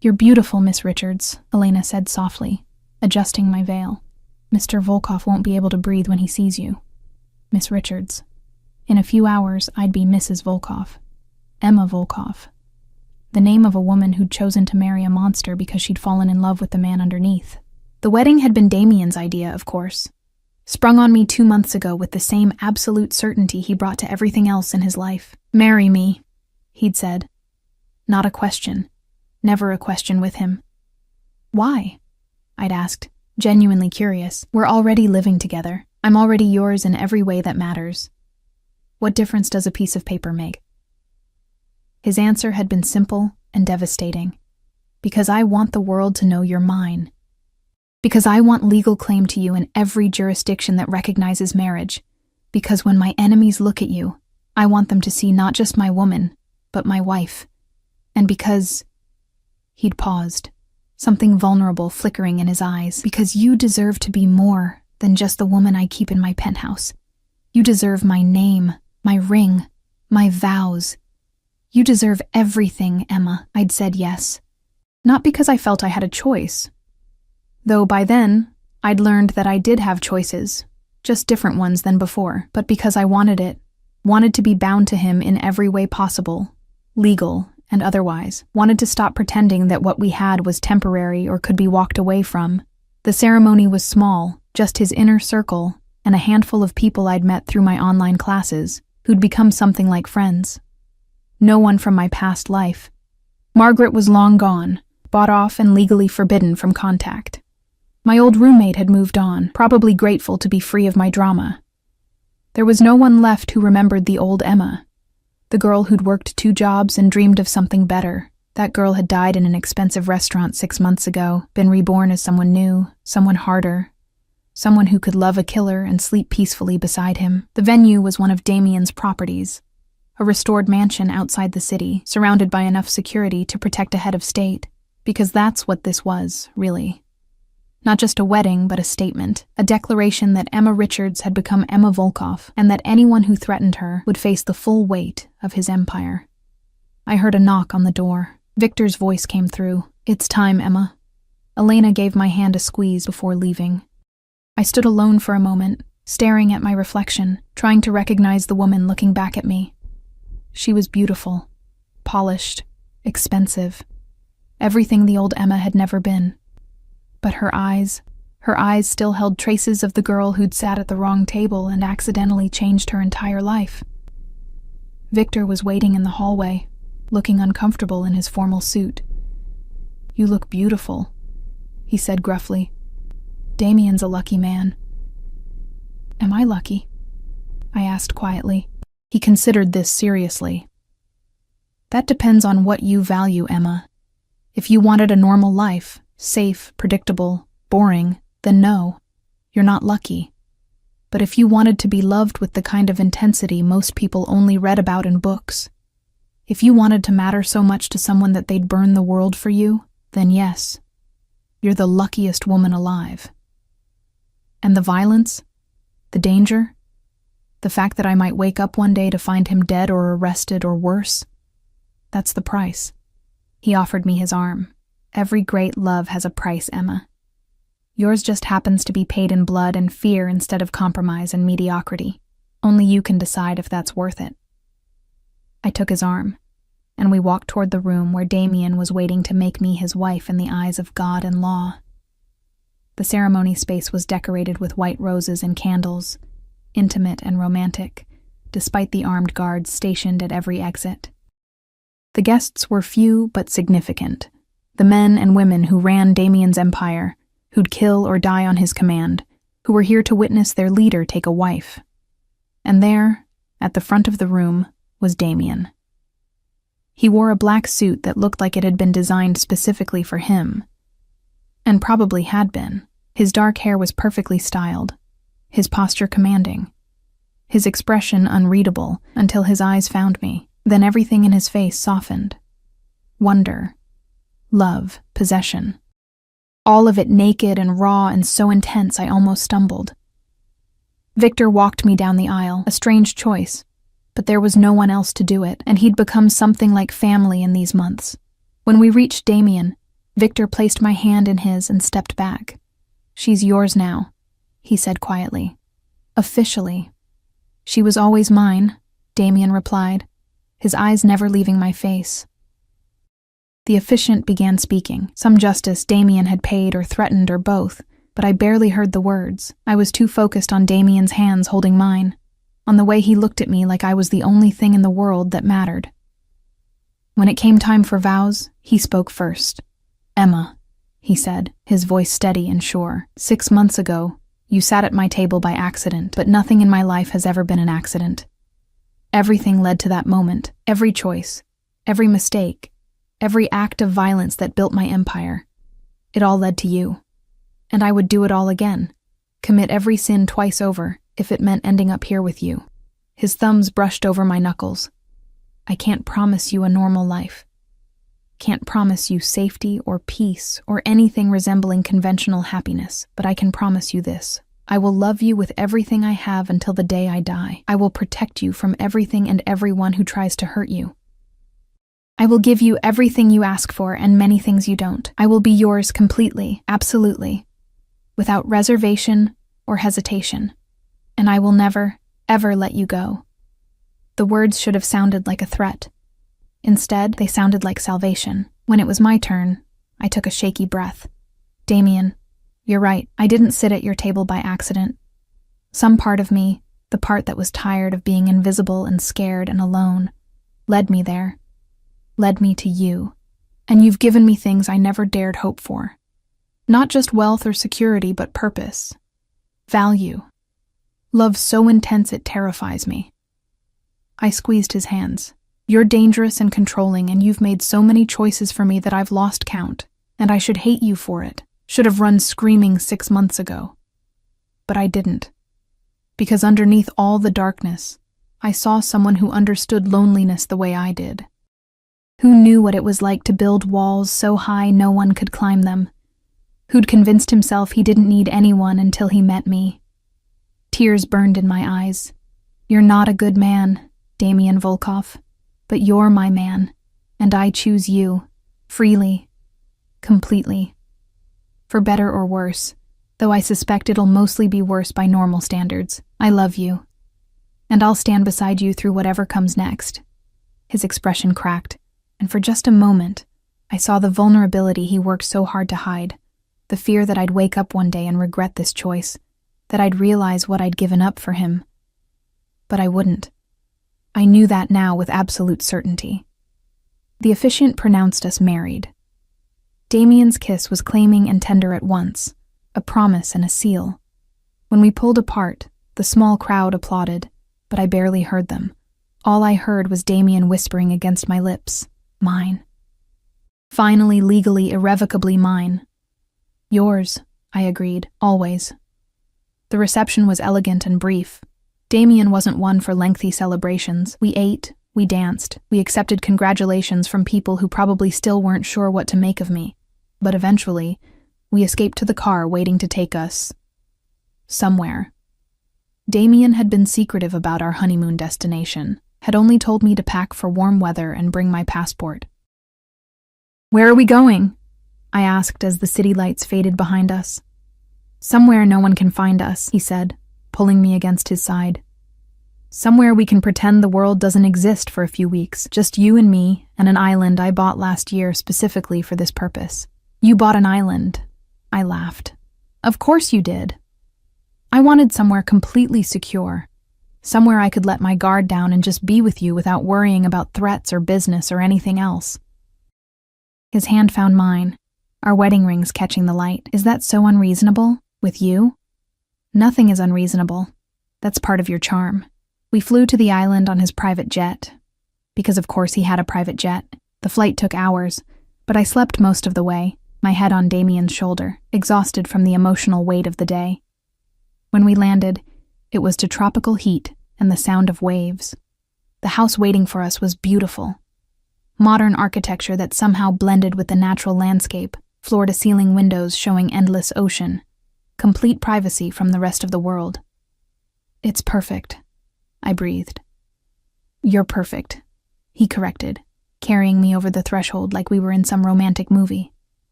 "You're beautiful, Miss Richards," Elena said softly, adjusting my veil. "Mr. Volkov won't be able to breathe when he sees you. Miss Richards. In a few hours, I'd be Mrs. Volkov. Emma Volkov. The name of a woman who'd chosen to marry a monster because she'd fallen in love with the man underneath. The wedding had been Damien's idea, of course. Sprung on me 2 months ago with the same absolute certainty he brought to everything else in his life. "Marry me," he'd said. Not a question. Never a question with him. "Why?" I'd asked, genuinely curious. "We're already living together. I'm already yours in every way that matters. What difference does a piece of paper make?" His answer had been simple and devastating. "Because I want the world to know you're mine. Because I want legal claim to you in every jurisdiction that recognizes marriage. Because when my enemies look at you, I want them to see not just my woman, but my wife. And because..." He'd paused, something vulnerable flickering in his eyes. "Because you deserve to be more than just the woman I keep in my penthouse. You deserve my name, my ring, my vows. You deserve everything, Emma." I'd said yes. Not because I felt I had a choice. Though by then, I'd learned that I did have choices, just different ones than before, but because I wanted it, wanted to be bound to him in every way possible, legal and otherwise, wanted to stop pretending that what we had was temporary or could be walked away from. The ceremony was small, just his inner circle and a handful of people I'd met through my online classes, who'd become something like friends. No one from my past life. Margaret was long gone, bought off and legally forbidden from contact. My old roommate had moved on, probably grateful to be free of my drama. There was no one left who remembered the old Emma, the girl who'd worked 2 jobs and dreamed of something better. That girl had died in an expensive restaurant 6 months ago, been reborn as someone new, someone harder, someone who could love a killer and sleep peacefully beside him. The venue was one of Damien's properties, a restored mansion outside the city, surrounded by enough security to protect a head of state. Because that's what this was, really. Not just a wedding, but a statement, a declaration that Emma Richards had become Emma Volkov, and that anyone who threatened her would face the full weight of his empire. I heard a knock on the door. Victor's voice came through. "It's time, Emma." Elena gave my hand a squeeze before leaving. I stood alone for a moment, staring at my reflection, trying to recognize the woman looking back at me. She was beautiful, polished, expensive, everything the old Emma had never been. But her eyes still held traces of the girl who'd sat at the wrong table and accidentally changed her entire life. Victor was waiting in the hallway, looking uncomfortable in his formal suit. "You look beautiful," he said gruffly. "Damien's a lucky man." "Am I lucky?" I asked quietly. He considered this seriously. "That depends on what you value, Emma. If you wanted a normal life, safe, predictable, boring, then no, you're not lucky. But if you wanted to be loved with the kind of intensity most people only read about in books, if you wanted to matter so much to someone that they'd burn the world for you, then yes, you're the luckiest woman alive. And the violence, the danger, the fact that I might wake up one day to find him dead or arrested or worse, that's the price." He offered me his arm. "Every great love has a price, Emma. Yours just happens to be paid in blood and fear instead of compromise and mediocrity. Only you can decide if that's worth it." I took his arm, and we walked toward the room where Damien was waiting to make me his wife in the eyes of God and law. The ceremony space was decorated with white roses and candles, intimate and romantic, despite the armed guards stationed at every exit. The guests were few but significant, the men and women who ran Damien's empire, who'd kill or die on his command, who were here to witness their leader take a wife. And there, at the front of the room, was Damien. He wore a black suit that looked like it had been designed specifically for him, and probably had been. His dark hair was perfectly styled, his posture commanding, his expression unreadable until his eyes found me. Then everything in his face softened. Wonder, love, possession. All of it naked and raw and so intense I almost stumbled. Victor walked me down the aisle, a strange choice, but there was no one else to do it, and he'd become something like family in these months. When we reached Damien, Victor placed my hand in his and stepped back. "She's yours now," he said quietly. "Officially." "She was always mine," Damien replied, his eyes never leaving my face. The officiant began speaking, some justice Damien had paid or threatened or both, but I barely heard the words. I was too focused on Damien's hands holding mine, on the way he looked at me like I was the only thing in the world that mattered. When it came time for vows, he spoke first. "Emma," he said, his voice steady and sure, "6 months ago, you sat at my table by accident, but nothing in my life has ever been an accident. Everything led to that moment, every choice, every mistake, every act of violence that built my empire. It all led to you. And I would do it all again, commit every sin twice over, if it meant ending up here with you." His thumbs brushed over my knuckles. "I can't promise you a normal life. Can't promise you safety or peace or anything resembling conventional happiness, but I can promise you this. I will love you with everything I have until the day I die. I will protect you from everything and everyone who tries to hurt you. I will give you everything you ask for and many things you don't. I will be yours completely, absolutely, without reservation or hesitation. And I will never, ever let you go." The words should have sounded like a threat. Instead, they sounded like salvation. When it was my turn, I took a shaky breath. "Damien, you're right. I didn't sit at your table by accident. Some part of me, the part that was tired of being invisible and scared and alone, led me there. Led me to you. And you've given me things I never dared hope for. Not just wealth or security, but purpose. Value. Love so intense it terrifies me." I squeezed his hands. "You're dangerous and controlling, and you've made so many choices for me that I've lost count, and I should hate you for it. Should have run screaming 6 months ago. But I didn't. Because underneath all the darkness, I saw someone who understood loneliness the way I did. Who knew what it was like to build walls so high no one could climb them. Who'd convinced himself he didn't need anyone until he met me. Tears burned in my eyes. You're not a good man, Damien Volkov, but you're my man, and I choose you, freely, completely. For better or worse, though I suspect it'll mostly be worse by normal standards, I love you. And I'll stand beside you through whatever comes next. His expression cracked, and for just a moment, I saw the vulnerability he worked so hard to hide, the fear that I'd wake up one day and regret this choice, that I'd realize what I'd given up for him. But I wouldn't. I knew that now with absolute certainty. The officiant pronounced us married. Damien's kiss was claiming and tender at once, a promise and a seal. When we pulled apart, the small crowd applauded, but I barely heard them. All I heard was Damien whispering against my lips, mine. Finally, legally, irrevocably mine. Yours, I agreed, always. The reception was elegant and brief. Damien wasn't one for lengthy celebrations. We ate, we danced, we accepted congratulations from people who probably still weren't sure what to make of me. But eventually, we escaped to the car waiting to take us somewhere. Damien had been secretive about our honeymoon destination, had only told me to pack for warm weather and bring my passport. Where are we going? I asked as the city lights faded behind us. Somewhere no one can find us, he said, pulling me against his side. Somewhere we can pretend the world doesn't exist for a few weeks, just you and me and an island I bought last year specifically for this purpose. You bought an island. I laughed. Of course you did. I wanted somewhere completely secure, somewhere I could let my guard down and just be with you without worrying about threats or business or anything else. His hand found mine, our wedding rings catching the light. Is that so unreasonable? With you? Nothing is unreasonable. That's part of your charm. We flew to the island on his private jet. Because of course he had a private jet. The flight took hours, but I slept most of the way, my head on Damien's shoulder, exhausted from the emotional weight of the day. When we landed, it was to tropical heat and the sound of waves. The house waiting for us was beautiful. Modern architecture that somehow blended with the natural landscape, floor-to-ceiling windows showing endless ocean, complete privacy from the rest of the world. It's perfect, I breathed. You're perfect, he corrected, carrying me over the threshold like we were in some romantic movie.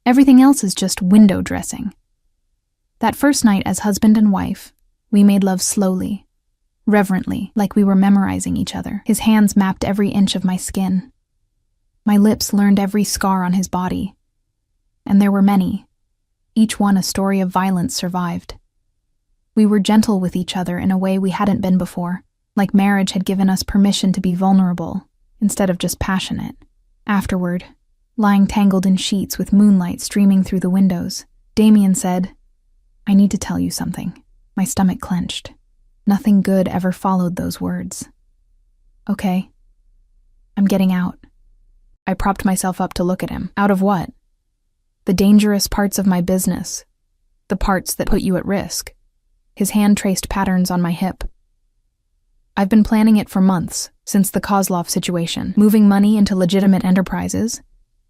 Everything else is just window dressing. That first night as husband and wife, we made love slowly, reverently, like we were memorizing each other. His hands mapped every inch of my skin. My lips learned every scar on his body. And there were many, each one a story of violence survived. We were gentle with each other in a way we hadn't been before, like marriage had given us permission to be vulnerable, instead of just passionate. Afterward, lying tangled in sheets with moonlight streaming through the windows, Damien said, I need to tell you something. My stomach clenched. Nothing good ever followed those words. Okay. I'm getting out. I propped myself up to look at him. Out of what? The dangerous parts of my business. The parts that put you at risk. His hand traced patterns on my hip. I've been planning it for months, since the Kozlov situation, moving money into legitimate enterprises,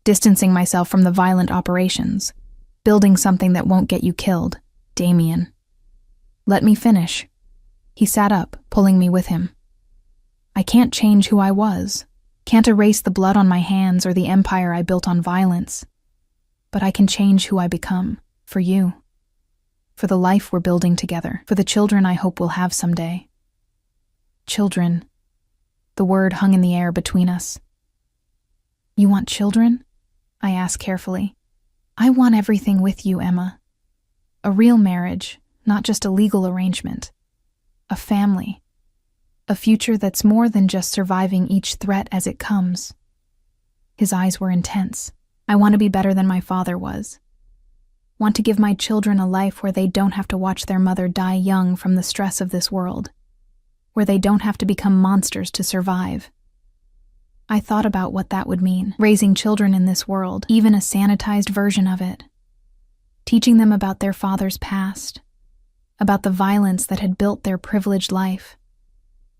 distancing myself from the violent operations, building something that won't get you killed, Damien. Let me finish. He sat up, pulling me with him. I can't change who I was, can't erase the blood on my hands or the empire I built on violence, but I can change who I become, for you. For the life we're building together, for the children I hope we'll have someday. Children. The word hung in the air between us. You want children? I asked carefully. I want everything with you, Emma. A real marriage, not just a legal arrangement. A family. A future that's more than just surviving each threat as it comes. His eyes were intense. I want to be better than my father was. Want to give my children a life where they don't have to watch their mother die young from the stress of this world. Where they don't have to become monsters to survive. I thought about what that would mean, raising children in this world, even a sanitized version of it. Teaching them about their father's past, about the violence that had built their privileged life.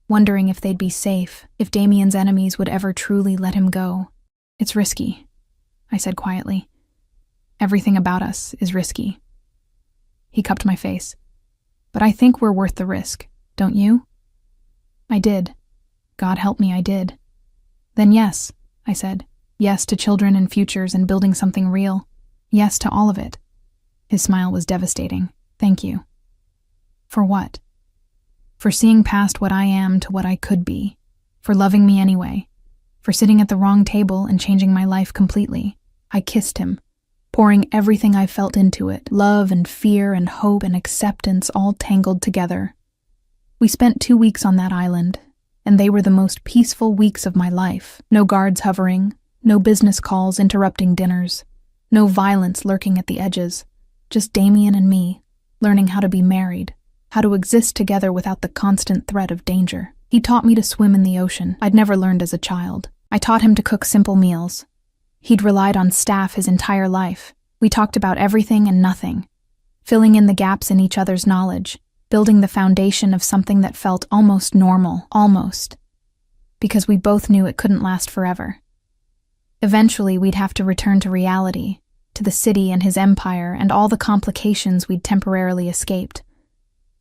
wondering if they'd be safe, if Damien's enemies would ever truly let him go. "It's risky," I said quietly. "Everything about us is risky." He cupped my face. "But I think we're worth the risk, don't you?" I did. God help me, I did. "Then yes," I said. "Yes to children and futures and building something real. Yes to all of it." His smile was devastating. "Thank you." "For what?" "For seeing past what I am to what I could be. For loving me anyway. For sitting at the wrong table and changing my life completely." I kissed him, pouring everything I felt into it, love and fear and hope and acceptance all tangled together. We spent 2 weeks on that island, and they were the most peaceful weeks of my life. No guards hovering, no business calls interrupting dinners, no violence lurking at the edges. Just Damien and me, learning how to be married, how to exist together without the constant threat of danger. He taught me to swim in the ocean. I'd never learned as a child. I taught him to cook simple meals. He'd relied on staff his entire life. We talked about everything and nothing, filling in the gaps in each other's knowledge, building the foundation of something that felt almost normal, almost, because we both knew it couldn't last forever. Eventually, we'd have to return to reality, to the city and his empire and all the complications we'd temporarily escaped.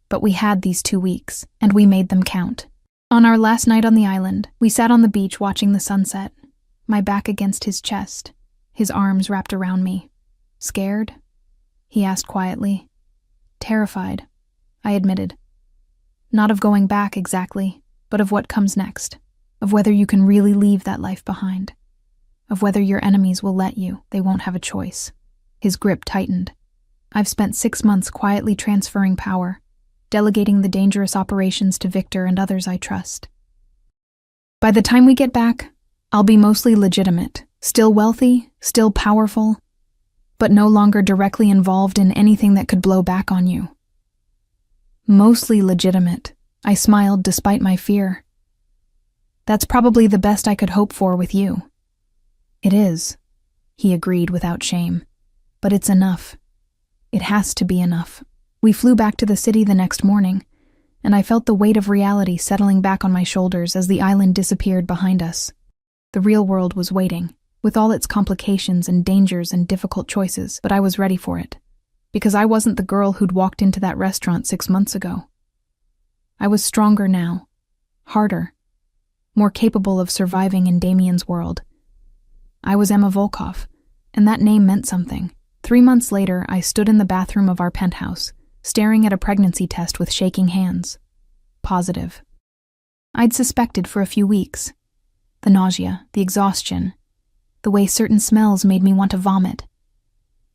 But we had these 2 weeks, and we made them count. On our last night on the island, we sat on the beach watching the sunset, my back against his chest, his arms wrapped around me. "Scared?" he asked quietly. "Terrified," I admitted. "Not of going back exactly, but of what comes next, of whether you can really leave that life behind, of whether your enemies will let you. They won't have a choice." His grip tightened. "I've spent 6 months quietly transferring power, delegating the dangerous operations to Victor and others I trust. By the time we get back, I'll be mostly legitimate, still wealthy, still powerful, but no longer directly involved in anything that could blow back on you." "Mostly legitimate," I smiled despite my fear. "That's probably the best I could hope for with you." "It is," he agreed without shame. "But it's enough. It has to be enough." We flew back to the city the next morning, and I felt the weight of reality settling back on my shoulders as the island disappeared behind us. The real world was waiting, with all its complications and dangers and difficult choices, but I was ready for it, because I wasn't the girl who'd walked into that restaurant 6 months ago. I was stronger now, harder, more capable of surviving in Damien's world. I was Emma Volkov, and that name meant something. 3 months later, I stood in the bathroom of our penthouse, staring at a pregnancy test with shaking hands. Positive. I'd suspected for a few weeks. The nausea, the exhaustion, the way certain smells made me want to vomit.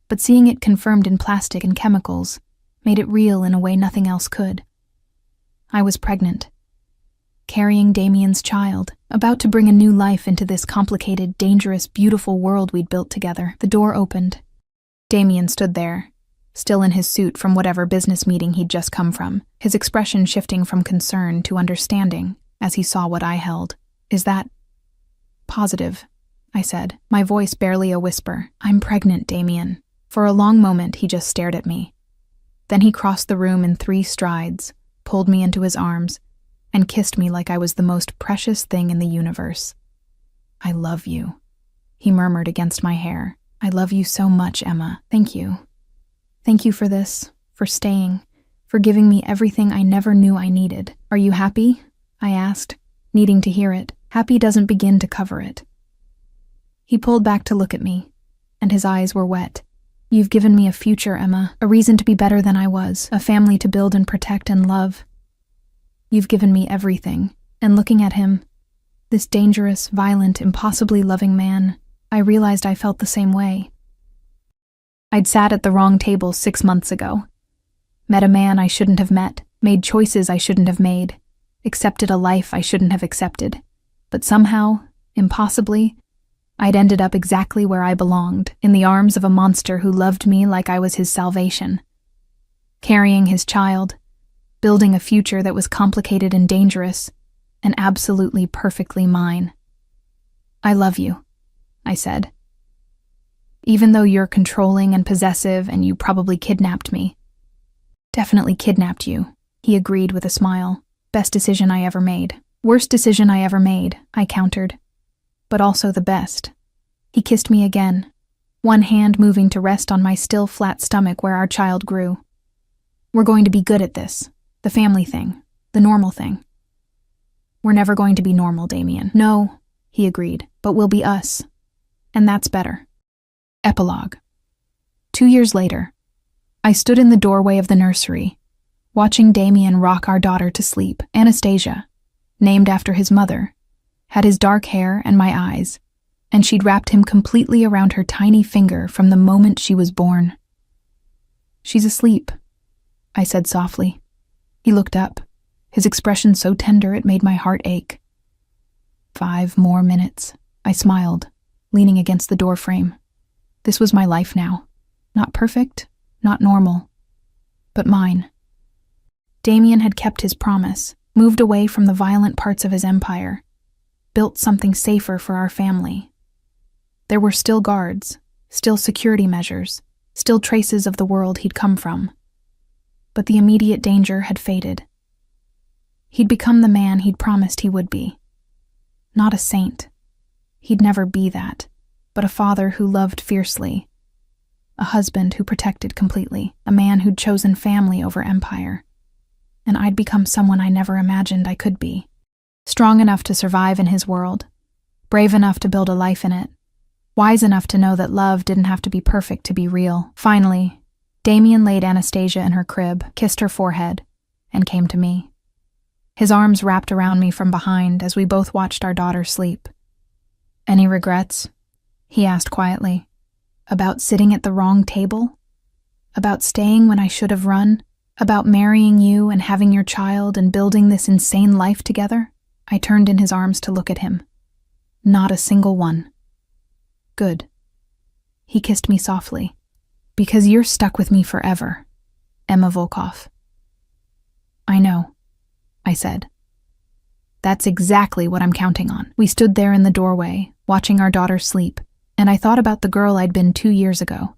But seeing it confirmed in plastic and chemicals made it real in a way nothing else could. I was pregnant, carrying Damien's child, about to bring a new life into this complicated, dangerous, beautiful world we'd built together. The door opened. Damien stood there, still in his suit from whatever business meeting he'd just come from, his expression shifting from concern to understanding as he saw what I held. "Is that positive?" I said, my voice barely a whisper. "I'm pregnant, Damien." For a long moment, he just stared at me. Then he crossed the room in 3 strides, pulled me into his arms, and kissed me like I was the most precious thing in the universe. "I love you," he murmured against my hair. "I love you so much, Emma. Thank you. Thank you for this, for staying, for giving me everything I never knew I needed." "Are you happy?" I asked, needing to hear it. Happy doesn't begin to cover it. He pulled back to look at me, and his eyes were wet. "You've given me a future, Emma, a reason to be better than I was, a family to build and protect and love. You've given me everything." And looking at him, this dangerous, violent, impossibly loving man, I realized I felt the same way. I'd sat at the wrong table 6 months ago, met a man I shouldn't have met, made choices I shouldn't have made, accepted a life I shouldn't have accepted. But somehow, impossibly, I'd ended up exactly where I belonged, in the arms of a monster who loved me like I was his salvation. Carrying his child, building a future that was complicated and dangerous, and absolutely perfectly mine. "I love you," I said. "Even though you're controlling and possessive and you probably kidnapped me." "Definitely kidnapped you," he agreed with a smile. Best decision I ever made. Worst decision I ever made, I countered. But also the best. He kissed me again, one hand moving to rest on my still flat stomach where our child grew. We're going to be good at this. The family thing. The normal thing. We're never going to be normal, Damien. No, he agreed, but we'll be us. And that's better. Epilogue. 2 years later, I stood in the doorway of the nursery, watching Damien rock our daughter to sleep. Anastasia, named after his mother, had his dark hair and my eyes, and she'd wrapped him completely around her tiny finger from the moment she was born. She's asleep, I said softly. He looked up, his expression so tender it made my heart ache. 5 more minutes, I smiled, leaning against the doorframe. This was my life now. Not perfect, not normal, but mine. Damien had kept his promise, moved away from the violent parts of his empire, built something safer for our family. There were still guards, still security measures, still traces of the world he'd come from. But the immediate danger had faded. He'd become the man he'd promised he would be. Not a saint. He'd never be that, but a father who loved fiercely, a husband who protected completely, a man who'd chosen family over empire. And I'd become someone I never imagined I could be. Strong enough to survive in his world, brave enough to build a life in it, wise enough to know that love didn't have to be perfect to be real. Finally, Damien laid Anastasia in her crib, kissed her forehead, and came to me. His arms wrapped around me from behind as we both watched our daughter sleep. Any regrets? He asked quietly. About sitting at the wrong table? About staying when I should have run? About marrying you and having your child and building this insane life together? I turned in his arms to look at him. Not a single one. Good. He kissed me softly. Because you're stuck with me forever, Emma Volkov. I know, I said. That's exactly what I'm counting on. We stood there in the doorway, watching our daughter sleep, and I thought about the girl I'd been 2 years ago.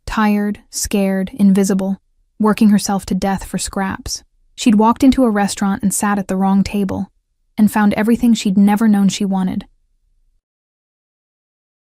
Tired, scared, invisible, working herself to death for scraps. She'd walked into a restaurant and sat at the wrong table, and found everything she'd never known she wanted.